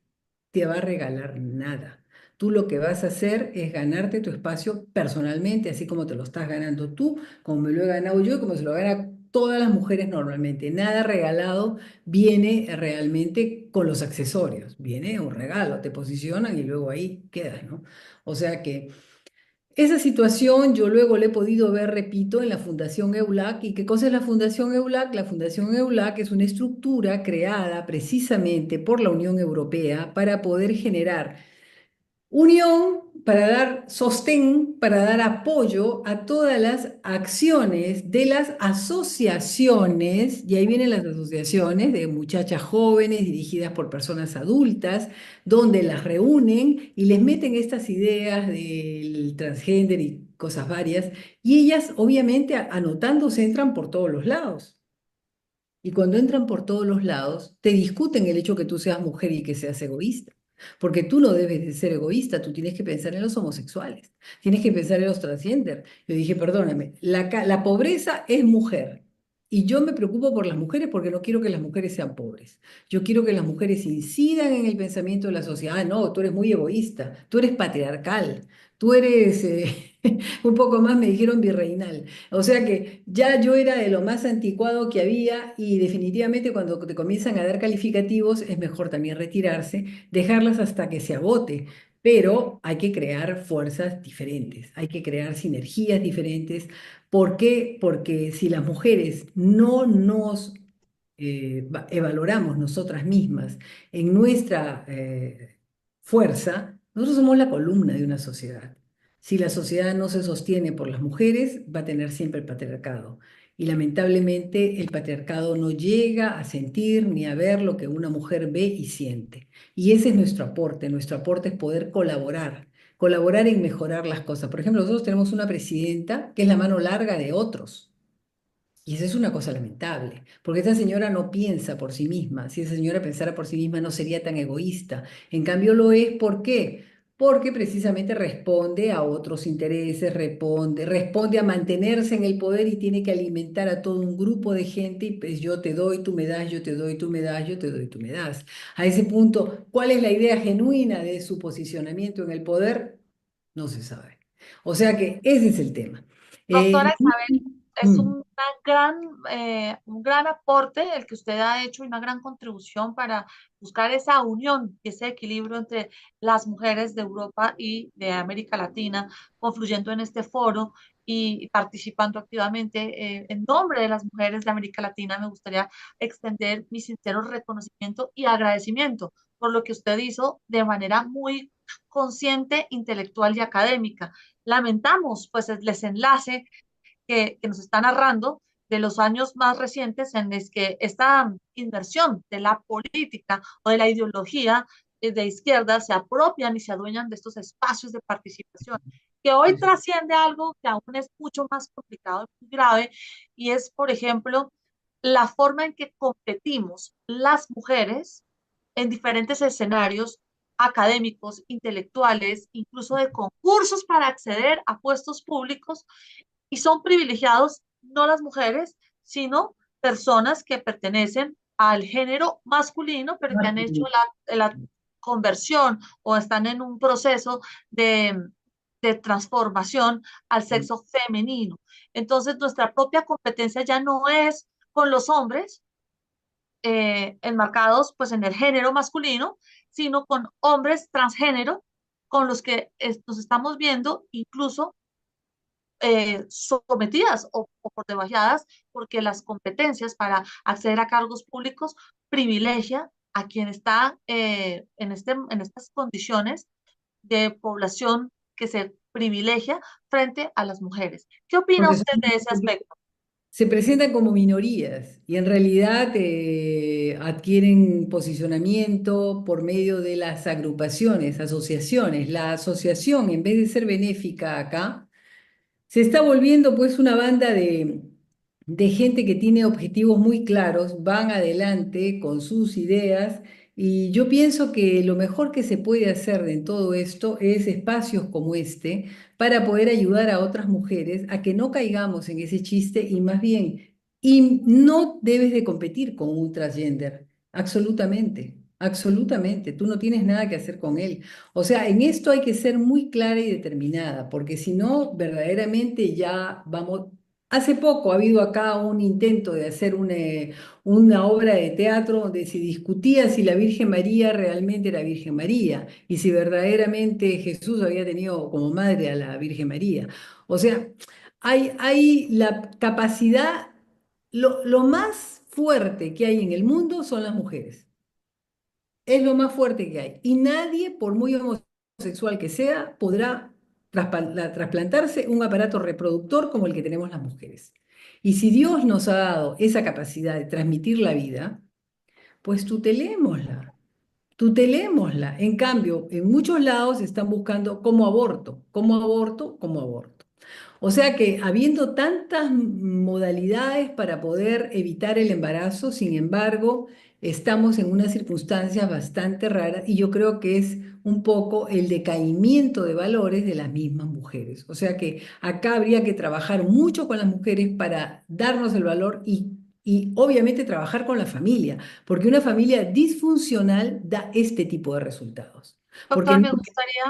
te va a regalar nada. Tú lo que vas a hacer es ganarte tu espacio personalmente, así como te lo estás ganando tú, como me lo he ganado yo y como se lo gana todas las mujeres normalmente. Nada regalado viene realmente con los accesorios. Viene un regalo, te posicionan y luego ahí quedas, ¿no? O sea que esa situación yo luego la he podido ver, repito, en la Fundación EULAC. ¿Y qué cosa es la Fundación EULAC? La Fundación EULAC es una estructura creada precisamente por la Unión Europea para poder generar unión, para dar sostén, para dar apoyo a todas las acciones de las asociaciones, y ahí vienen las asociaciones de muchachas jóvenes dirigidas por personas adultas, donde las reúnen y les meten estas ideas del transgénero y cosas varias, y ellas obviamente anotándose entran por todos los lados. Y cuando entran por todos los lados, te discuten el hecho que tú seas mujer y que seas egoísta. Porque tú no debes de ser egoísta, tú tienes que pensar en los homosexuales, tienes que pensar en los transgender. Yo dije, perdóname, la pobreza es mujer, Y yo me preocupo por las mujeres porque no quiero que las mujeres sean pobres. Yo quiero que las mujeres incidan en el pensamiento de la sociedad. Ah, no, tú eres muy egoísta, tú eres patriarcal, tú eres, un poco más me dijeron virreinal. O sea que ya yo era de lo más anticuado que había y definitivamente cuando te comienzan a dar calificativos es mejor también retirarse, dejarlas hasta que se agote. Pero hay que crear fuerzas diferentes, hay que crear sinergias diferentes. ¿Por qué? Porque si las mujeres no nos valoramos nosotras mismas en nuestra fuerza, nosotros somos la columna de una sociedad. Si la sociedad no se sostiene por las mujeres, va a tener siempre el patriarcado. Y lamentablemente el patriarcado no llega a sentir ni a ver lo que una mujer ve y siente. Y ese es nuestro aporte. Nuestro aporte es poder colaborar en mejorar las cosas. Por ejemplo, nosotros tenemos una presidenta que es la mano larga de otros. Y eso es una cosa lamentable, porque esa señora no piensa por sí misma. Si esa señora pensara por sí misma, no sería tan egoísta. En cambio, lo es, ¿por qué? Porque precisamente responde a otros intereses, responde a mantenerse en el poder y tiene que alimentar a todo un grupo de gente y pues yo te doy, tú me das, yo te doy, tú me das, yo te doy, tú me das. A ese punto, ¿cuál es la idea genuina de su posicionamiento en el poder? No se sabe. O sea que ese es el tema. Doctora Isabel, es Mm. un gran aporte el que usted ha hecho y una gran contribución para buscar esa unión, ese equilibrio entre las mujeres de Europa y de América Latina, confluyendo en este foro y participando activamente. En nombre de las mujeres de América Latina, me gustaría extender mi sincero reconocimiento y agradecimiento por lo que usted hizo de manera muy consciente, intelectual y académica. Lamentamos pues el desenlace que nos está narrando de los años más recientes en los que esta inversión de la política o de la ideología de izquierda se apropian y se adueñan de estos espacios de participación, que hoy trasciende algo que aún es mucho más complicado y muy grave, y es, por ejemplo, la forma en que competimos las mujeres en diferentes escenarios académicos, intelectuales, incluso de concursos para acceder a puestos públicos, y son privilegiados no las mujeres, sino personas que pertenecen al género masculino, pero que han hecho la conversión o están en un proceso de transformación al sexo femenino. Entonces, nuestra propia competencia ya no es con los hombres enmarcados pues en el género masculino, sino con hombres transgénero con los que nos estamos viendo incluso sometidas o por debajeadas, porque las competencias para acceder a cargos públicos privilegia a quien está en estas condiciones de población que se privilegia frente a las mujeres. ¿Qué opina Porque usted de ese aspecto? se presentan como minorías y en realidad adquieren posicionamiento por medio de las agrupaciones, asociaciones. La asociación, en vez de ser benéfica acá, se está volviendo pues una banda de gente que tiene objetivos muy claros, van adelante con sus ideas y yo pienso que lo mejor que se puede hacer en todo esto es espacios como este para poder ayudar a otras mujeres a que no caigamos en ese chiste y más bien, y no debes de competir con un transgender, absolutamente. Absolutamente, tú no tienes nada que hacer con él. O sea, en esto hay que ser muy clara y determinada, porque si no, verdaderamente ya vamos. Hace poco ha habido acá un intento de hacer una obra de teatro donde se discutía si la Virgen María realmente era Virgen María y si verdaderamente Jesús había tenido como madre a la Virgen María. O sea, hay la capacidad, lo más fuerte que hay en el mundo son las mujeres. Es lo más fuerte que hay. Y nadie, por muy homosexual que sea, podrá trasplantarse un aparato reproductor como el que tenemos las mujeres. Y si Dios nos ha dado esa capacidad de transmitir la vida, pues tutelémosla, tutelémosla. En cambio, en muchos lados están buscando cómo aborto, cómo aborto, cómo aborto. O sea que habiendo tantas modalidades para poder evitar el embarazo, sin embargo, estamos en unas circunstancias bastante raras y yo creo que es un poco el decaimiento de valores de las mismas mujeres. O sea que acá habría que trabajar mucho con las mujeres para darnos el valor y y obviamente trabajar con la familia, porque una familia disfuncional da este tipo de resultados. Porque Doctor, no... me gustaría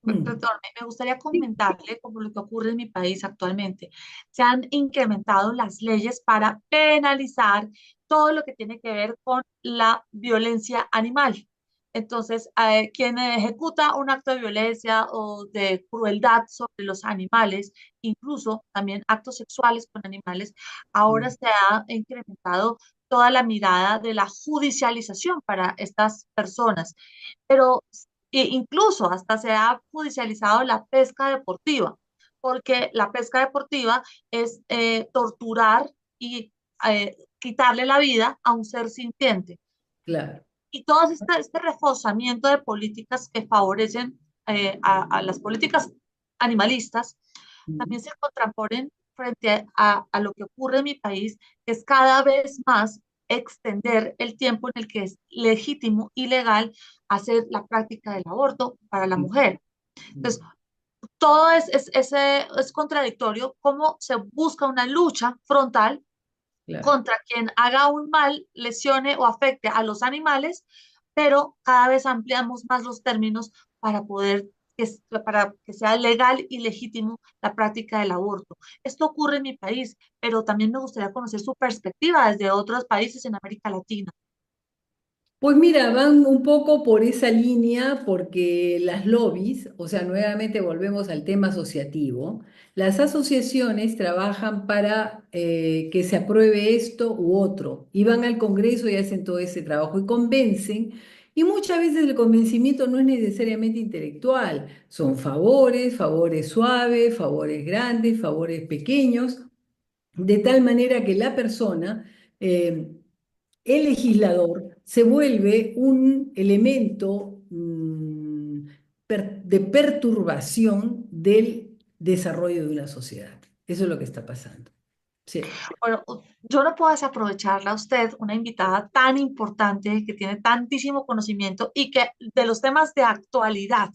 Mm, Doctor, me gustaría sí, comentarle, como lo que ocurre en mi país actualmente, se han incrementado las leyes para penalizar todo lo que tiene que ver con la violencia animal. Entonces, quien ejecuta un acto de violencia o de crueldad sobre los animales, incluso también actos sexuales con animales, ahora mm, se ha incrementado toda la mirada de la judicialización para estas personas, pero incluso hasta se ha judicializado la pesca deportiva, porque la pesca deportiva es torturar y quitarle la vida a un ser sintiente. claro. Y todo este reforzamiento de políticas que favorecen a las políticas animalistas Mm, también se contraponen frente a lo que ocurre en mi país, que es cada vez más extender el tiempo en el que es legítimo y legal hacer la práctica del aborto para la mm, mujer. Entonces, mm, todo es contradictorio, cómo se busca una lucha frontal claro. contra quien haga un mal, lesione o afecte a los animales, pero cada vez ampliamos más los términos para poder para que sea legal y legítimo la práctica del aborto. Esto ocurre en mi país, pero también me gustaría conocer su perspectiva desde otros países en América Latina. Pues mira, van un poco por esa línea porque las lobbies, o sea, nuevamente volvemos al tema asociativo, las asociaciones trabajan para que se apruebe esto u otro y van al Congreso y hacen todo ese trabajo y convencen. Y muchas veces el convencimiento no es necesariamente intelectual, son favores, favores suaves, favores grandes, favores pequeños, de tal manera que la persona... el legislador se vuelve un elemento de perturbación del desarrollo de una sociedad. Eso es lo que está pasando. Sí. Bueno, yo no puedo desaprovecharla a usted, una invitada tan importante que tiene tantísimo conocimiento y que de los temas de actualidad.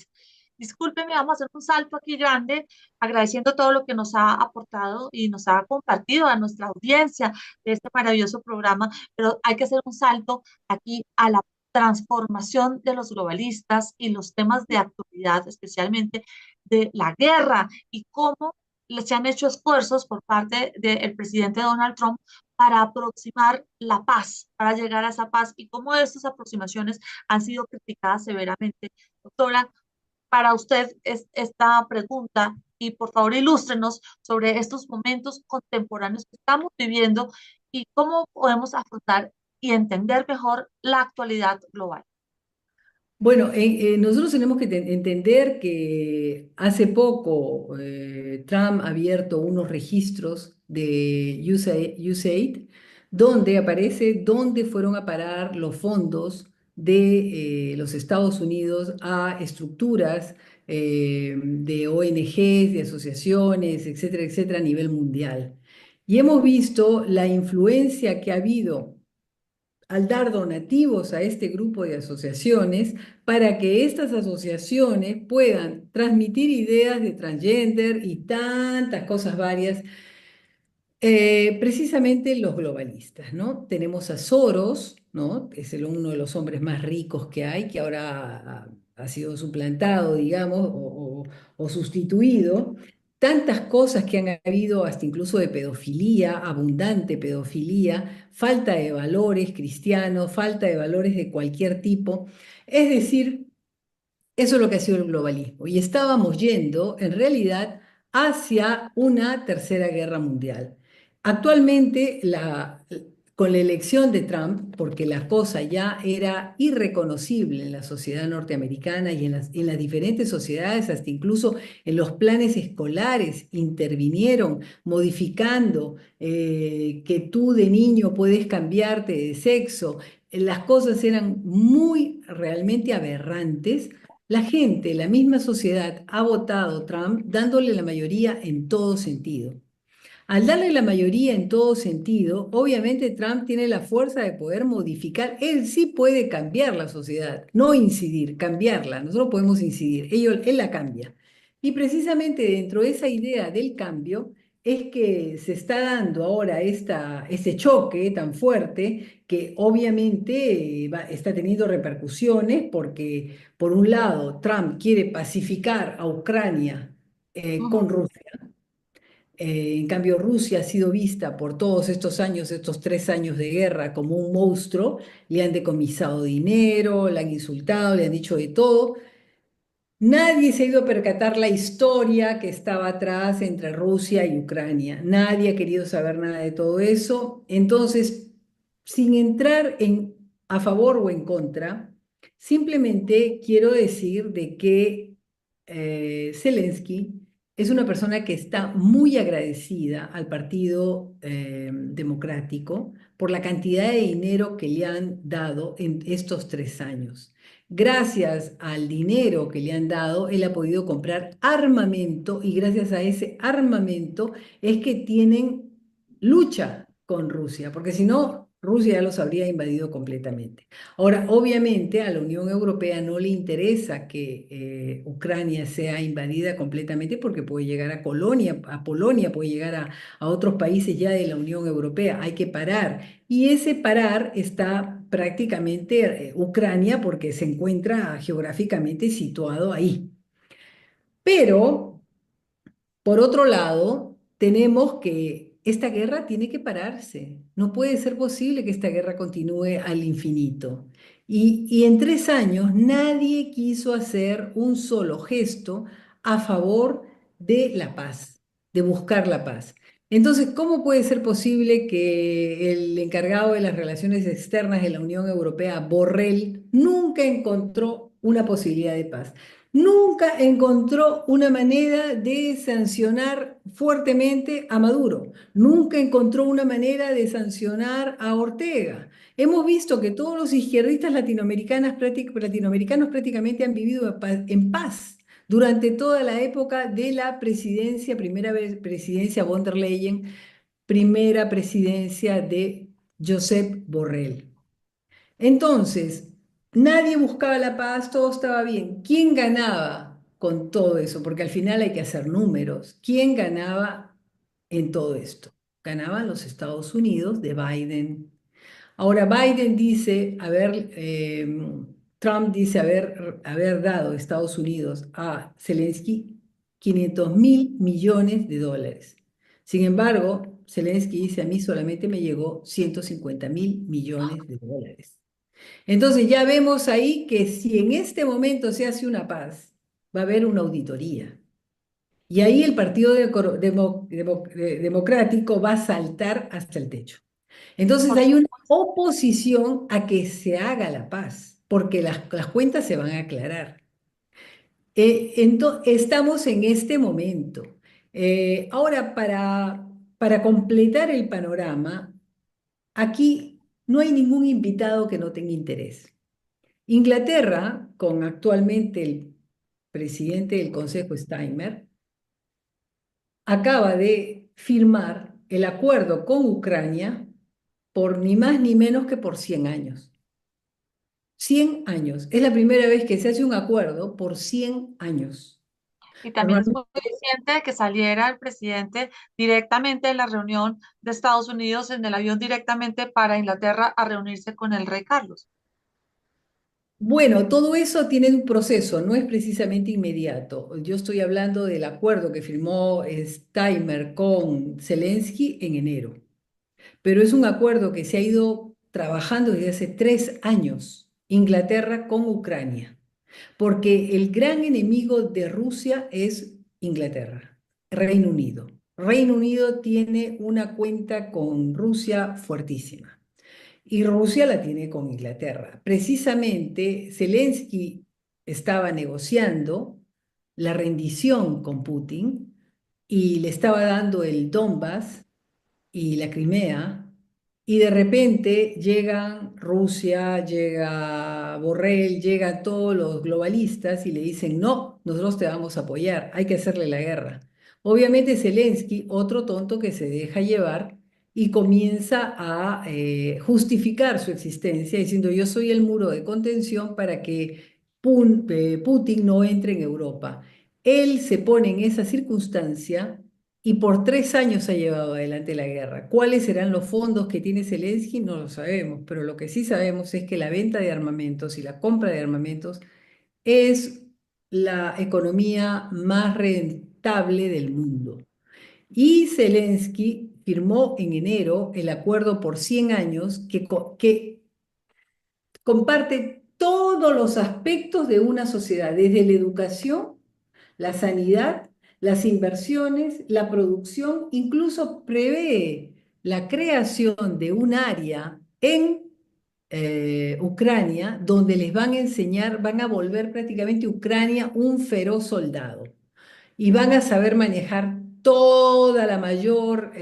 Discúlpeme, vamos a hacer un salto aquí grande, agradeciendo todo lo que nos ha aportado y nos ha compartido a nuestra audiencia de este maravilloso programa, pero hay que hacer un salto aquí a la transformación de los globalistas y los temas de actualidad, especialmente de la guerra y cómo se han hecho esfuerzos por parte del presidente Donald Trump para aproximar la paz, para llegar a esa paz y cómo estas aproximaciones han sido criticadas severamente. Doctora, para usted es esta pregunta y por favor ilústrenos sobre estos momentos contemporáneos que estamos viviendo y cómo podemos afrontar y entender mejor la actualidad global. Bueno, nosotros tenemos que entender que hace poco Trump ha abierto unos registros de USAID donde aparece dónde fueron a parar los fondos de los Estados Unidos a estructuras de ONGs, de asociaciones, etcétera, etcétera, a nivel mundial. Y hemos visto la influencia que ha habido al dar donativos a este grupo de asociaciones para que estas asociaciones puedan transmitir ideas de transgender y tantas cosas varias, precisamente los globalistas, ¿no? Tenemos a Soros, ¿no? Es uno de los hombres más ricos que hay, que ahora ha sido suplantado, digamos, o sustituido. Tantas cosas que han habido, hasta incluso de pedofilia, abundante pedofilia, falta de valores cristianos, falta de valores de cualquier tipo. Es decir, eso es lo que ha sido el globalismo. Y estábamos yendo, en realidad, hacia una tercera guerra mundial. Actualmente, con la elección de Trump, porque la cosa ya era irreconocible en la sociedad norteamericana y en las diferentes sociedades, hasta incluso en los planes escolares, intervinieron modificando que tú de niño puedes cambiarte de sexo. Las cosas eran muy realmente aberrantes. La gente, la misma sociedad, ha votado Trump dándole la mayoría en todo sentido. Al darle la mayoría en todo sentido, obviamente Trump tiene la fuerza de poder modificar. Él sí puede cambiar la sociedad, no incidir, cambiarla. Nosotros podemos incidir, él la cambia. Y precisamente dentro de esa idea del cambio, es que se está dando ahora este choque tan fuerte que obviamente está teniendo repercusiones porque, por un lado, Trump quiere pacificar a Ucrania con Ujú. Rusia. En cambio, Rusia ha sido vista por todos estos años, estos 3 años de guerra, como un monstruo. Le han decomisado dinero, le han insultado, le han dicho de todo. Nadie se ha ido a percatar la historia que estaba atrás entre Rusia y Ucrania. Nadie ha querido saber nada de todo eso. Entonces, sin entrar en a favor o en contra, simplemente quiero decir de que Zelensky es una persona que está muy agradecida al Partido Democrático por la cantidad de dinero que le han dado en estos 3 años. Gracias al dinero que le han dado, él ha podido comprar armamento y gracias a ese armamento es que tienen lucha con Rusia, porque si no, Rusia ya los habría invadido completamente. Ahora, obviamente a la Unión Europea no le interesa que Ucrania sea invadida completamente porque puede llegar a Polonia, puede llegar a otros países ya de la Unión Europea. Hay que parar. Y ese parar está prácticamente Ucrania porque se encuentra geográficamente situado ahí. Pero por otro lado, tenemos que esta guerra tiene que pararse. No puede ser posible que esta guerra continúe al infinito. Y en 3 años nadie quiso hacer un solo gesto a favor de la paz, de buscar la paz. Entonces, ¿cómo puede ser posible que el encargado de las relaciones externas de la Unión Europea, Borrell, nunca encontró una posibilidad de paz? Nunca encontró una manera de sancionar fuertemente a Maduro. Nunca encontró una manera de sancionar a Ortega. Hemos visto que todos los izquierdistas latinoamericanos prácticamente han vivido en paz durante toda la época de la presidencia, primera vez presidencia von der Leyen, primera presidencia de Josep Borrell. Entonces, nadie buscaba la paz, todo estaba bien. ¿Quién ganaba con todo eso? Porque al final hay que hacer números. ¿Quién ganaba en todo esto? Ganaban los Estados Unidos de Biden. Ahora, Biden dice Trump dice haber dado Estados Unidos a Zelensky 500.000 millones de dólares. Sin embargo, Zelensky dice, a mí solamente me llegó 150.000 millones de dólares. Entonces ya vemos ahí que si en este momento se hace una paz, va a haber una auditoría. Y ahí el Partido Democrático va a saltar hasta el techo. Entonces Por hay una supuesto. oposición a que se haga la paz, porque las cuentas se van a aclarar. Estamos en este momento. Ahora, para completar el panorama, aquí no hay ningún invitado que no tenga interés. Inglaterra, con actualmente el presidente del Consejo Steinmeier, acaba de firmar el acuerdo con Ucrania por ni más ni menos que por 100 años. 100 años. Es la primera vez que se hace un acuerdo por 100 años. Y también es Normalmente, muy reciente de que saliera el presidente directamente de la reunión de Estados Unidos en el avión directamente para Inglaterra a reunirse con el rey Carlos. bueno, todo eso tiene un proceso, no es precisamente inmediato. Yo estoy hablando del acuerdo que firmó Steinmeier con Zelensky en enero, pero es un acuerdo que se ha ido trabajando desde hace 3 años, Inglaterra con Ucrania. Porque el gran enemigo de Rusia es Inglaterra, Reino Unido. Reino Unido tiene una cuenta con Rusia fuertísima y Rusia la tiene con Inglaterra. Precisamente Zelensky estaba negociando la rendición con Putin y le estaba dando el Donbass y la Crimea, y de repente llegan Rusia, llega Borrell, llegan todos los globalistas y le dicen, no, nosotros te vamos a apoyar, hay que hacerle la guerra. Obviamente Zelensky, otro tonto que se deja llevar y comienza a justificar su existencia diciendo, yo soy el muro de contención para que Putin no entre en Europa. Él se pone en esa circunstancia y por 3 años ha llevado adelante la guerra. ¿Cuáles serán los fondos que tiene Zelensky? No lo sabemos, pero lo que sí sabemos es que la venta de armamentos y la compra de armamentos es la economía más rentable del mundo. Y Zelensky firmó en enero el acuerdo por 100 años que comparte todos los aspectos de una sociedad, desde la educación, la sanidad, las inversiones, la producción, incluso prevé la creación de un área en Ucrania donde les van a enseñar, van a volver prácticamente Ucrania un feroz soldado y van a saber manejar toda la mayor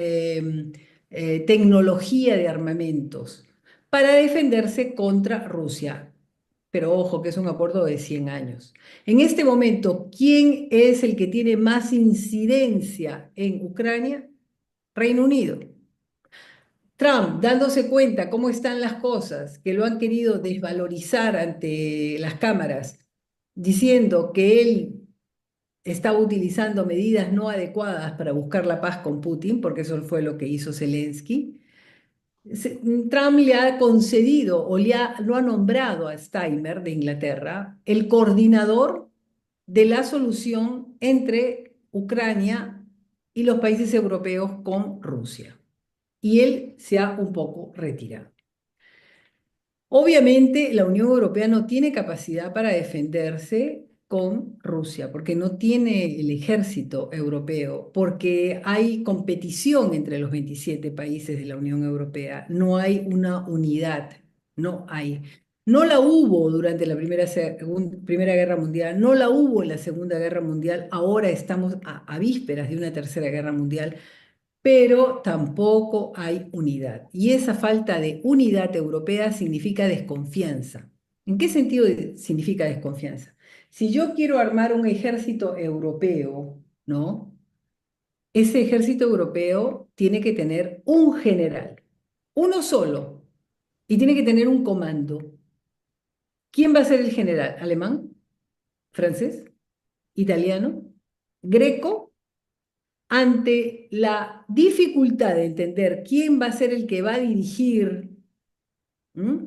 tecnología de armamentos para defenderse contra Rusia. Pero ojo, que es un acuerdo de 100 años. En este momento, ¿quién es el que tiene más incidencia en Ucrania? Reino Unido. Trump, dándose cuenta cómo están las cosas, que lo han querido desvalorizar ante las cámaras, diciendo que él estaba utilizando medidas no adecuadas para buscar la paz con Putin, porque eso fue lo que hizo Zelensky. Trump le ha concedido o lo ha nombrado a Steinmeier de Inglaterra el coordinador de la solución entre Ucrania y los países europeos con Rusia. Y él se ha un poco retirado. Obviamente, la Unión Europea no tiene capacidad para defenderse con Rusia, porque no tiene el ejército europeo, porque hay competición entre los 27 países de la Unión Europea, no hay una unidad, no hay. No la hubo durante la Primera Guerra Mundial, no la hubo en la Segunda Guerra Mundial, ahora estamos a vísperas de una Tercera Guerra Mundial, pero tampoco hay unidad. Y esa falta de unidad europea significa desconfianza. ¿En qué sentido significa desconfianza? Si yo quiero armar un ejército europeo, ¿no? Ese ejército europeo tiene que tener un general, uno solo, y tiene que tener un comando. ¿Quién va a ser el general? ¿Alemán? ¿Francés? ¿Italiano? ¿Greco? Ante la dificultad de entender quién va a ser el que va a dirigir, ¿m?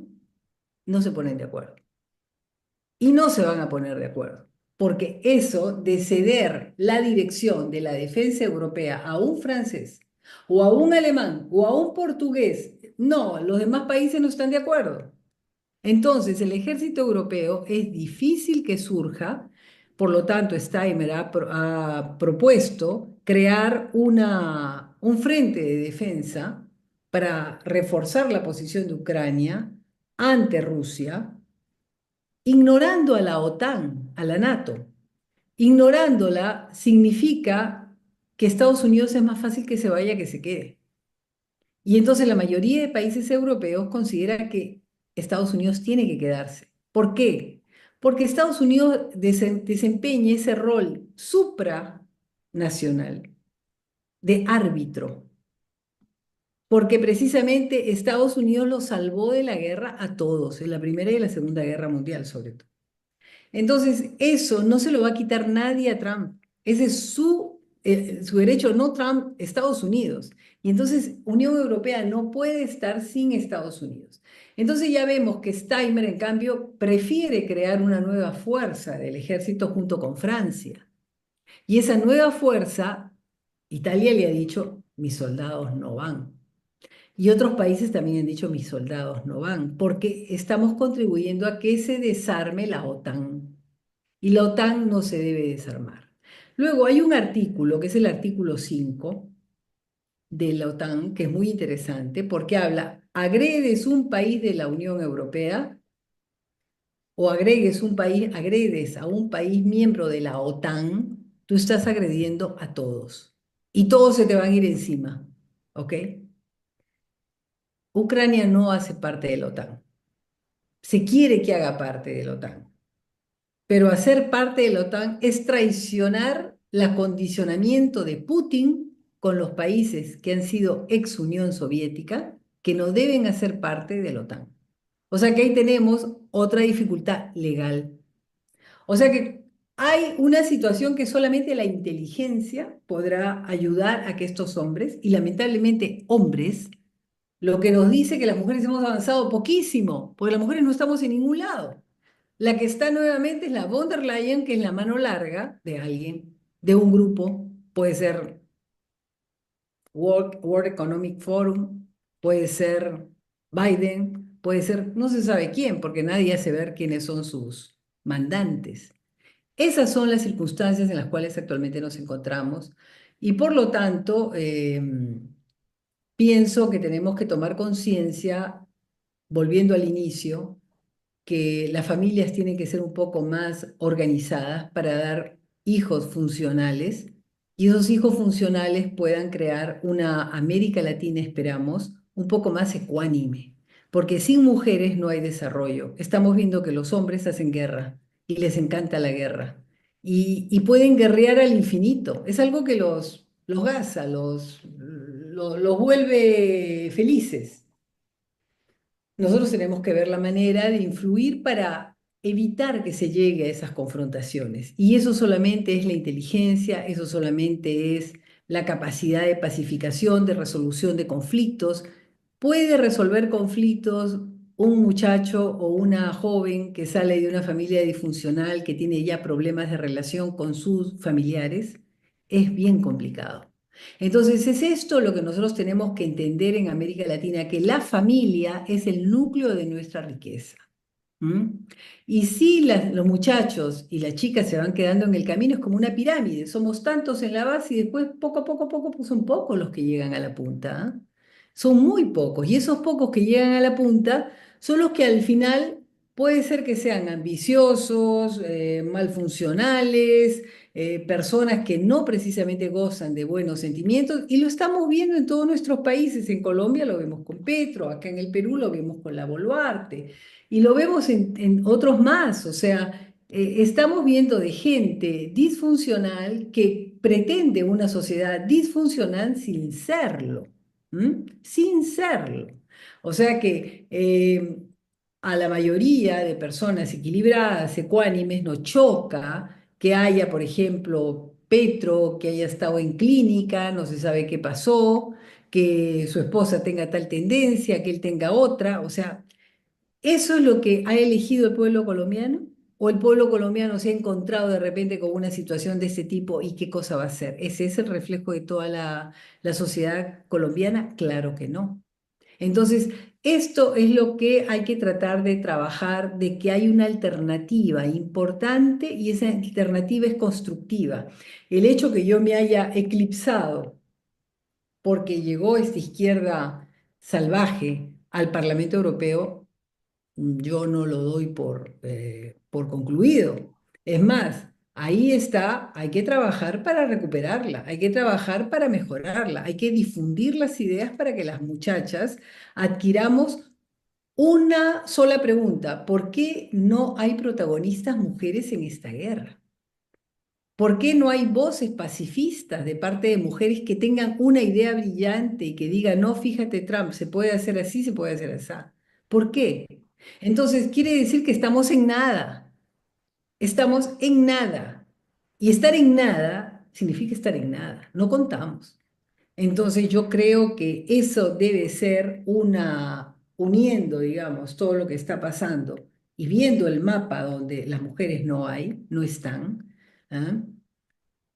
No se ponen de acuerdo. Y no se van a poner de acuerdo, porque eso de ceder la dirección de la defensa europea a un francés o a un alemán o a un portugués, no, los demás países no están de acuerdo. Entonces, el ejército europeo es difícil que surja, por lo tanto, Steinmeier ha propuesto crear un frente de defensa para reforzar la posición de Ucrania ante Rusia, ignorando a la OTAN, a la NATO. Ignorándola significa que Estados Unidos es más fácil que se vaya que se quede. Y entonces la mayoría de países europeos considera que Estados Unidos tiene que quedarse. ¿Por qué? Porque Estados Unidos desempeña ese rol supranacional de árbitro, porque precisamente Estados Unidos los salvó de la guerra a todos, en la Primera y la Segunda Guerra Mundial sobre todo. Entonces, eso no se lo va a quitar nadie a Trump. Ese es su derecho, no Trump, Estados Unidos. Y entonces, Unión Europea no puede estar sin Estados Unidos. Entonces ya vemos que Steinmeier, en cambio, prefiere crear una nueva fuerza del ejército junto con Francia. Y esa nueva fuerza, Italia le ha dicho, mis soldados no van. Y otros países también han dicho, mis soldados no van, porque estamos contribuyendo a que se desarme la OTAN. Y la OTAN no se debe desarmar. Luego hay un artículo, que es el artículo 5 de la OTAN, que es muy interesante porque habla, agredes un país de la Unión Europea o agredes a un país miembro de la OTAN, tú estás agrediendo a todos. Y todos se te van a ir encima, ¿ok? Ucrania no hace parte de la OTAN. Se quiere que haga parte de la OTAN. Pero hacer parte de la OTAN es traicionar el acondicionamiento de Putin con los países que han sido ex Unión Soviética, que no deben hacer parte de la OTAN. O sea que ahí tenemos otra dificultad legal. O sea que hay una situación que solamente la inteligencia podrá ayudar a que estos hombres, y lamentablemente hombres, lo que nos dice que las mujeres hemos avanzado poquísimo, porque las mujeres no estamos en ningún lado. La que está nuevamente es la von der Leyen, que es la mano larga de alguien, de un grupo, puede ser World Economic Forum, puede ser Biden, puede ser, no se sabe quién, porque nadie hace ver quiénes son sus mandantes. Esas son las circunstancias en las cuales actualmente nos encontramos y por lo tanto pienso que tenemos que tomar conciencia, volviendo al inicio, que las familias tienen que ser un poco más organizadas para dar hijos funcionales y esos hijos funcionales puedan crear una América Latina, esperamos, un poco más ecuánime, porque sin mujeres no hay desarrollo. Estamos viendo que los hombres hacen guerra y les encanta la guerra y pueden guerrear al infinito. Es algo que los gasa, los vuelve felices. Nosotros tenemos que ver la manera de influir para evitar que se llegue a esas confrontaciones. Y eso solamente es la inteligencia, eso solamente es la capacidad de pacificación, de resolución de conflictos. Puede resolver conflictos un muchacho o una joven que sale de una familia disfuncional, que tiene ya problemas de relación con sus familiares. Es bien complicado. Entonces, es esto lo que nosotros tenemos que entender en América Latina, que la familia es el núcleo de nuestra riqueza. ¿M? Y si los muchachos y las chicas se van quedando en el camino, es como una pirámide. Somos tantos en la base y después poco a poco, pues son pocos los que llegan a la punta. ¿Ah? Son muy pocos. Y esos pocos que llegan a la punta son los que al final puede ser que sean ambiciosos, malfuncionales, personas que no precisamente gozan de buenos sentimientos. Y lo estamos viendo en todos nuestros países. En Colombia lo vemos con Petro, acá en el Perú lo vemos con la Boluarte. Y lo vemos en otros más, o sea, estamos viendo de gente disfuncional que pretende una sociedad disfuncional sin serlo, ¿m? Sin serlo. O sea que a la mayoría de personas equilibradas, ecuánimes, nos choca que haya, por ejemplo, Petro, que haya estado en clínica, no se sabe qué pasó, que su esposa tenga tal tendencia, que él tenga otra, o sea... ¿Eso es lo que ha elegido el pueblo colombiano? ¿O el pueblo colombiano se ha encontrado de repente con una situación de este tipo y qué cosa va a hacer? ¿Ese es el reflejo de toda la sociedad colombiana? Claro que no. Entonces, esto es lo que hay que tratar de trabajar, de que hay una alternativa importante y esa alternativa es constructiva. El hecho que yo me haya eclipsado porque llegó esta izquierda salvaje al Parlamento Europeo, yo no lo doy por concluido. Es más, ahí está, hay que trabajar para recuperarla, hay que trabajar para mejorarla, hay que difundir las ideas para que las muchachas adquiramos una sola pregunta: ¿por qué no hay protagonistas mujeres en esta guerra? ¿Por qué no hay voces pacifistas de parte de mujeres que tengan una idea brillante y que digan, no, fíjate, Trump, se puede hacer así, se puede hacer así? ¿Por qué? Entonces, quiere decir que estamos en nada. Estamos en nada. Y estar en nada significa estar en nada. No contamos. Entonces, yo creo que eso debe ser uniendo, digamos, todo lo que está pasando y viendo el mapa donde las mujeres no hay, no están. ¿Ah?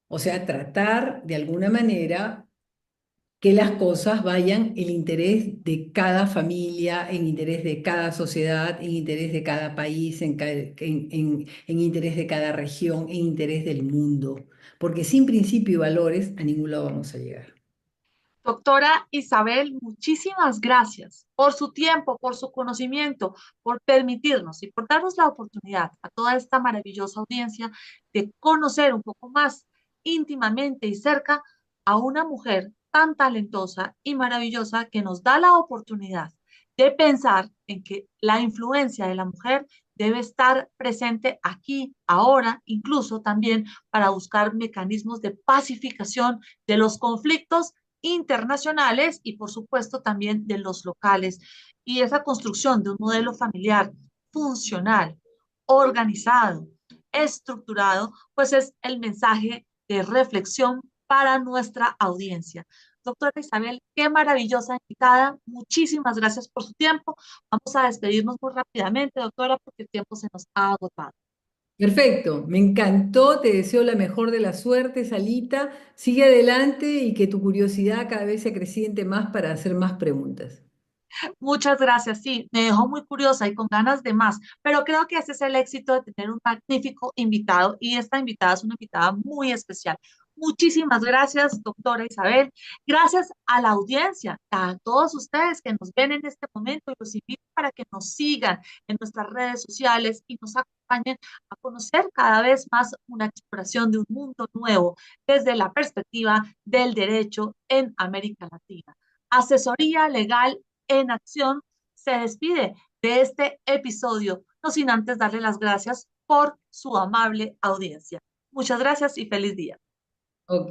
O sea, tratar de alguna manera que las cosas vayan en interés de cada familia, en interés de cada sociedad, en interés de cada país, en interés de cada región, en interés del mundo. Porque sin principio y valores a ningún lado vamos a llegar. Doctora Isabel, muchísimas gracias por su tiempo, por su conocimiento, por permitirnos y por darnos la oportunidad a toda esta maravillosa audiencia de conocer un poco más íntimamente y cerca a una mujer tan talentosa y maravillosa que nos da la oportunidad de pensar en que la influencia de la mujer debe estar presente aquí, ahora, incluso también para buscar mecanismos de pacificación de los conflictos internacionales y por supuesto también de los locales. Y esa construcción de un modelo familiar funcional, organizado, estructurado, pues es el mensaje de reflexión para nuestra audiencia. Doctora Isabel, qué maravillosa invitada. Muchísimas gracias por su tiempo. Vamos a despedirnos muy rápidamente, doctora, porque el tiempo se nos ha agotado. Perfecto, me encantó, te deseo la mejor de la suerte, Salita. Sigue adelante y que tu curiosidad cada vez se acreciente más para hacer más preguntas. Muchas gracias. Sí, me dejó muy curiosa y con ganas de más, pero creo que ese es el éxito de tener un magnífico invitado y esta invitada es una invitada muy especial. Muchísimas gracias, doctora Isabel. Gracias a la audiencia, a todos ustedes que nos ven en este momento y los invito para que nos sigan en nuestras redes sociales y nos acompañen a conocer cada vez más una exploración de un mundo nuevo desde la perspectiva del derecho en América Latina. Asesoría legal en acción se despide de este episodio, no sin antes darle las gracias por su amable audiencia. Muchas gracias y feliz día. Ok.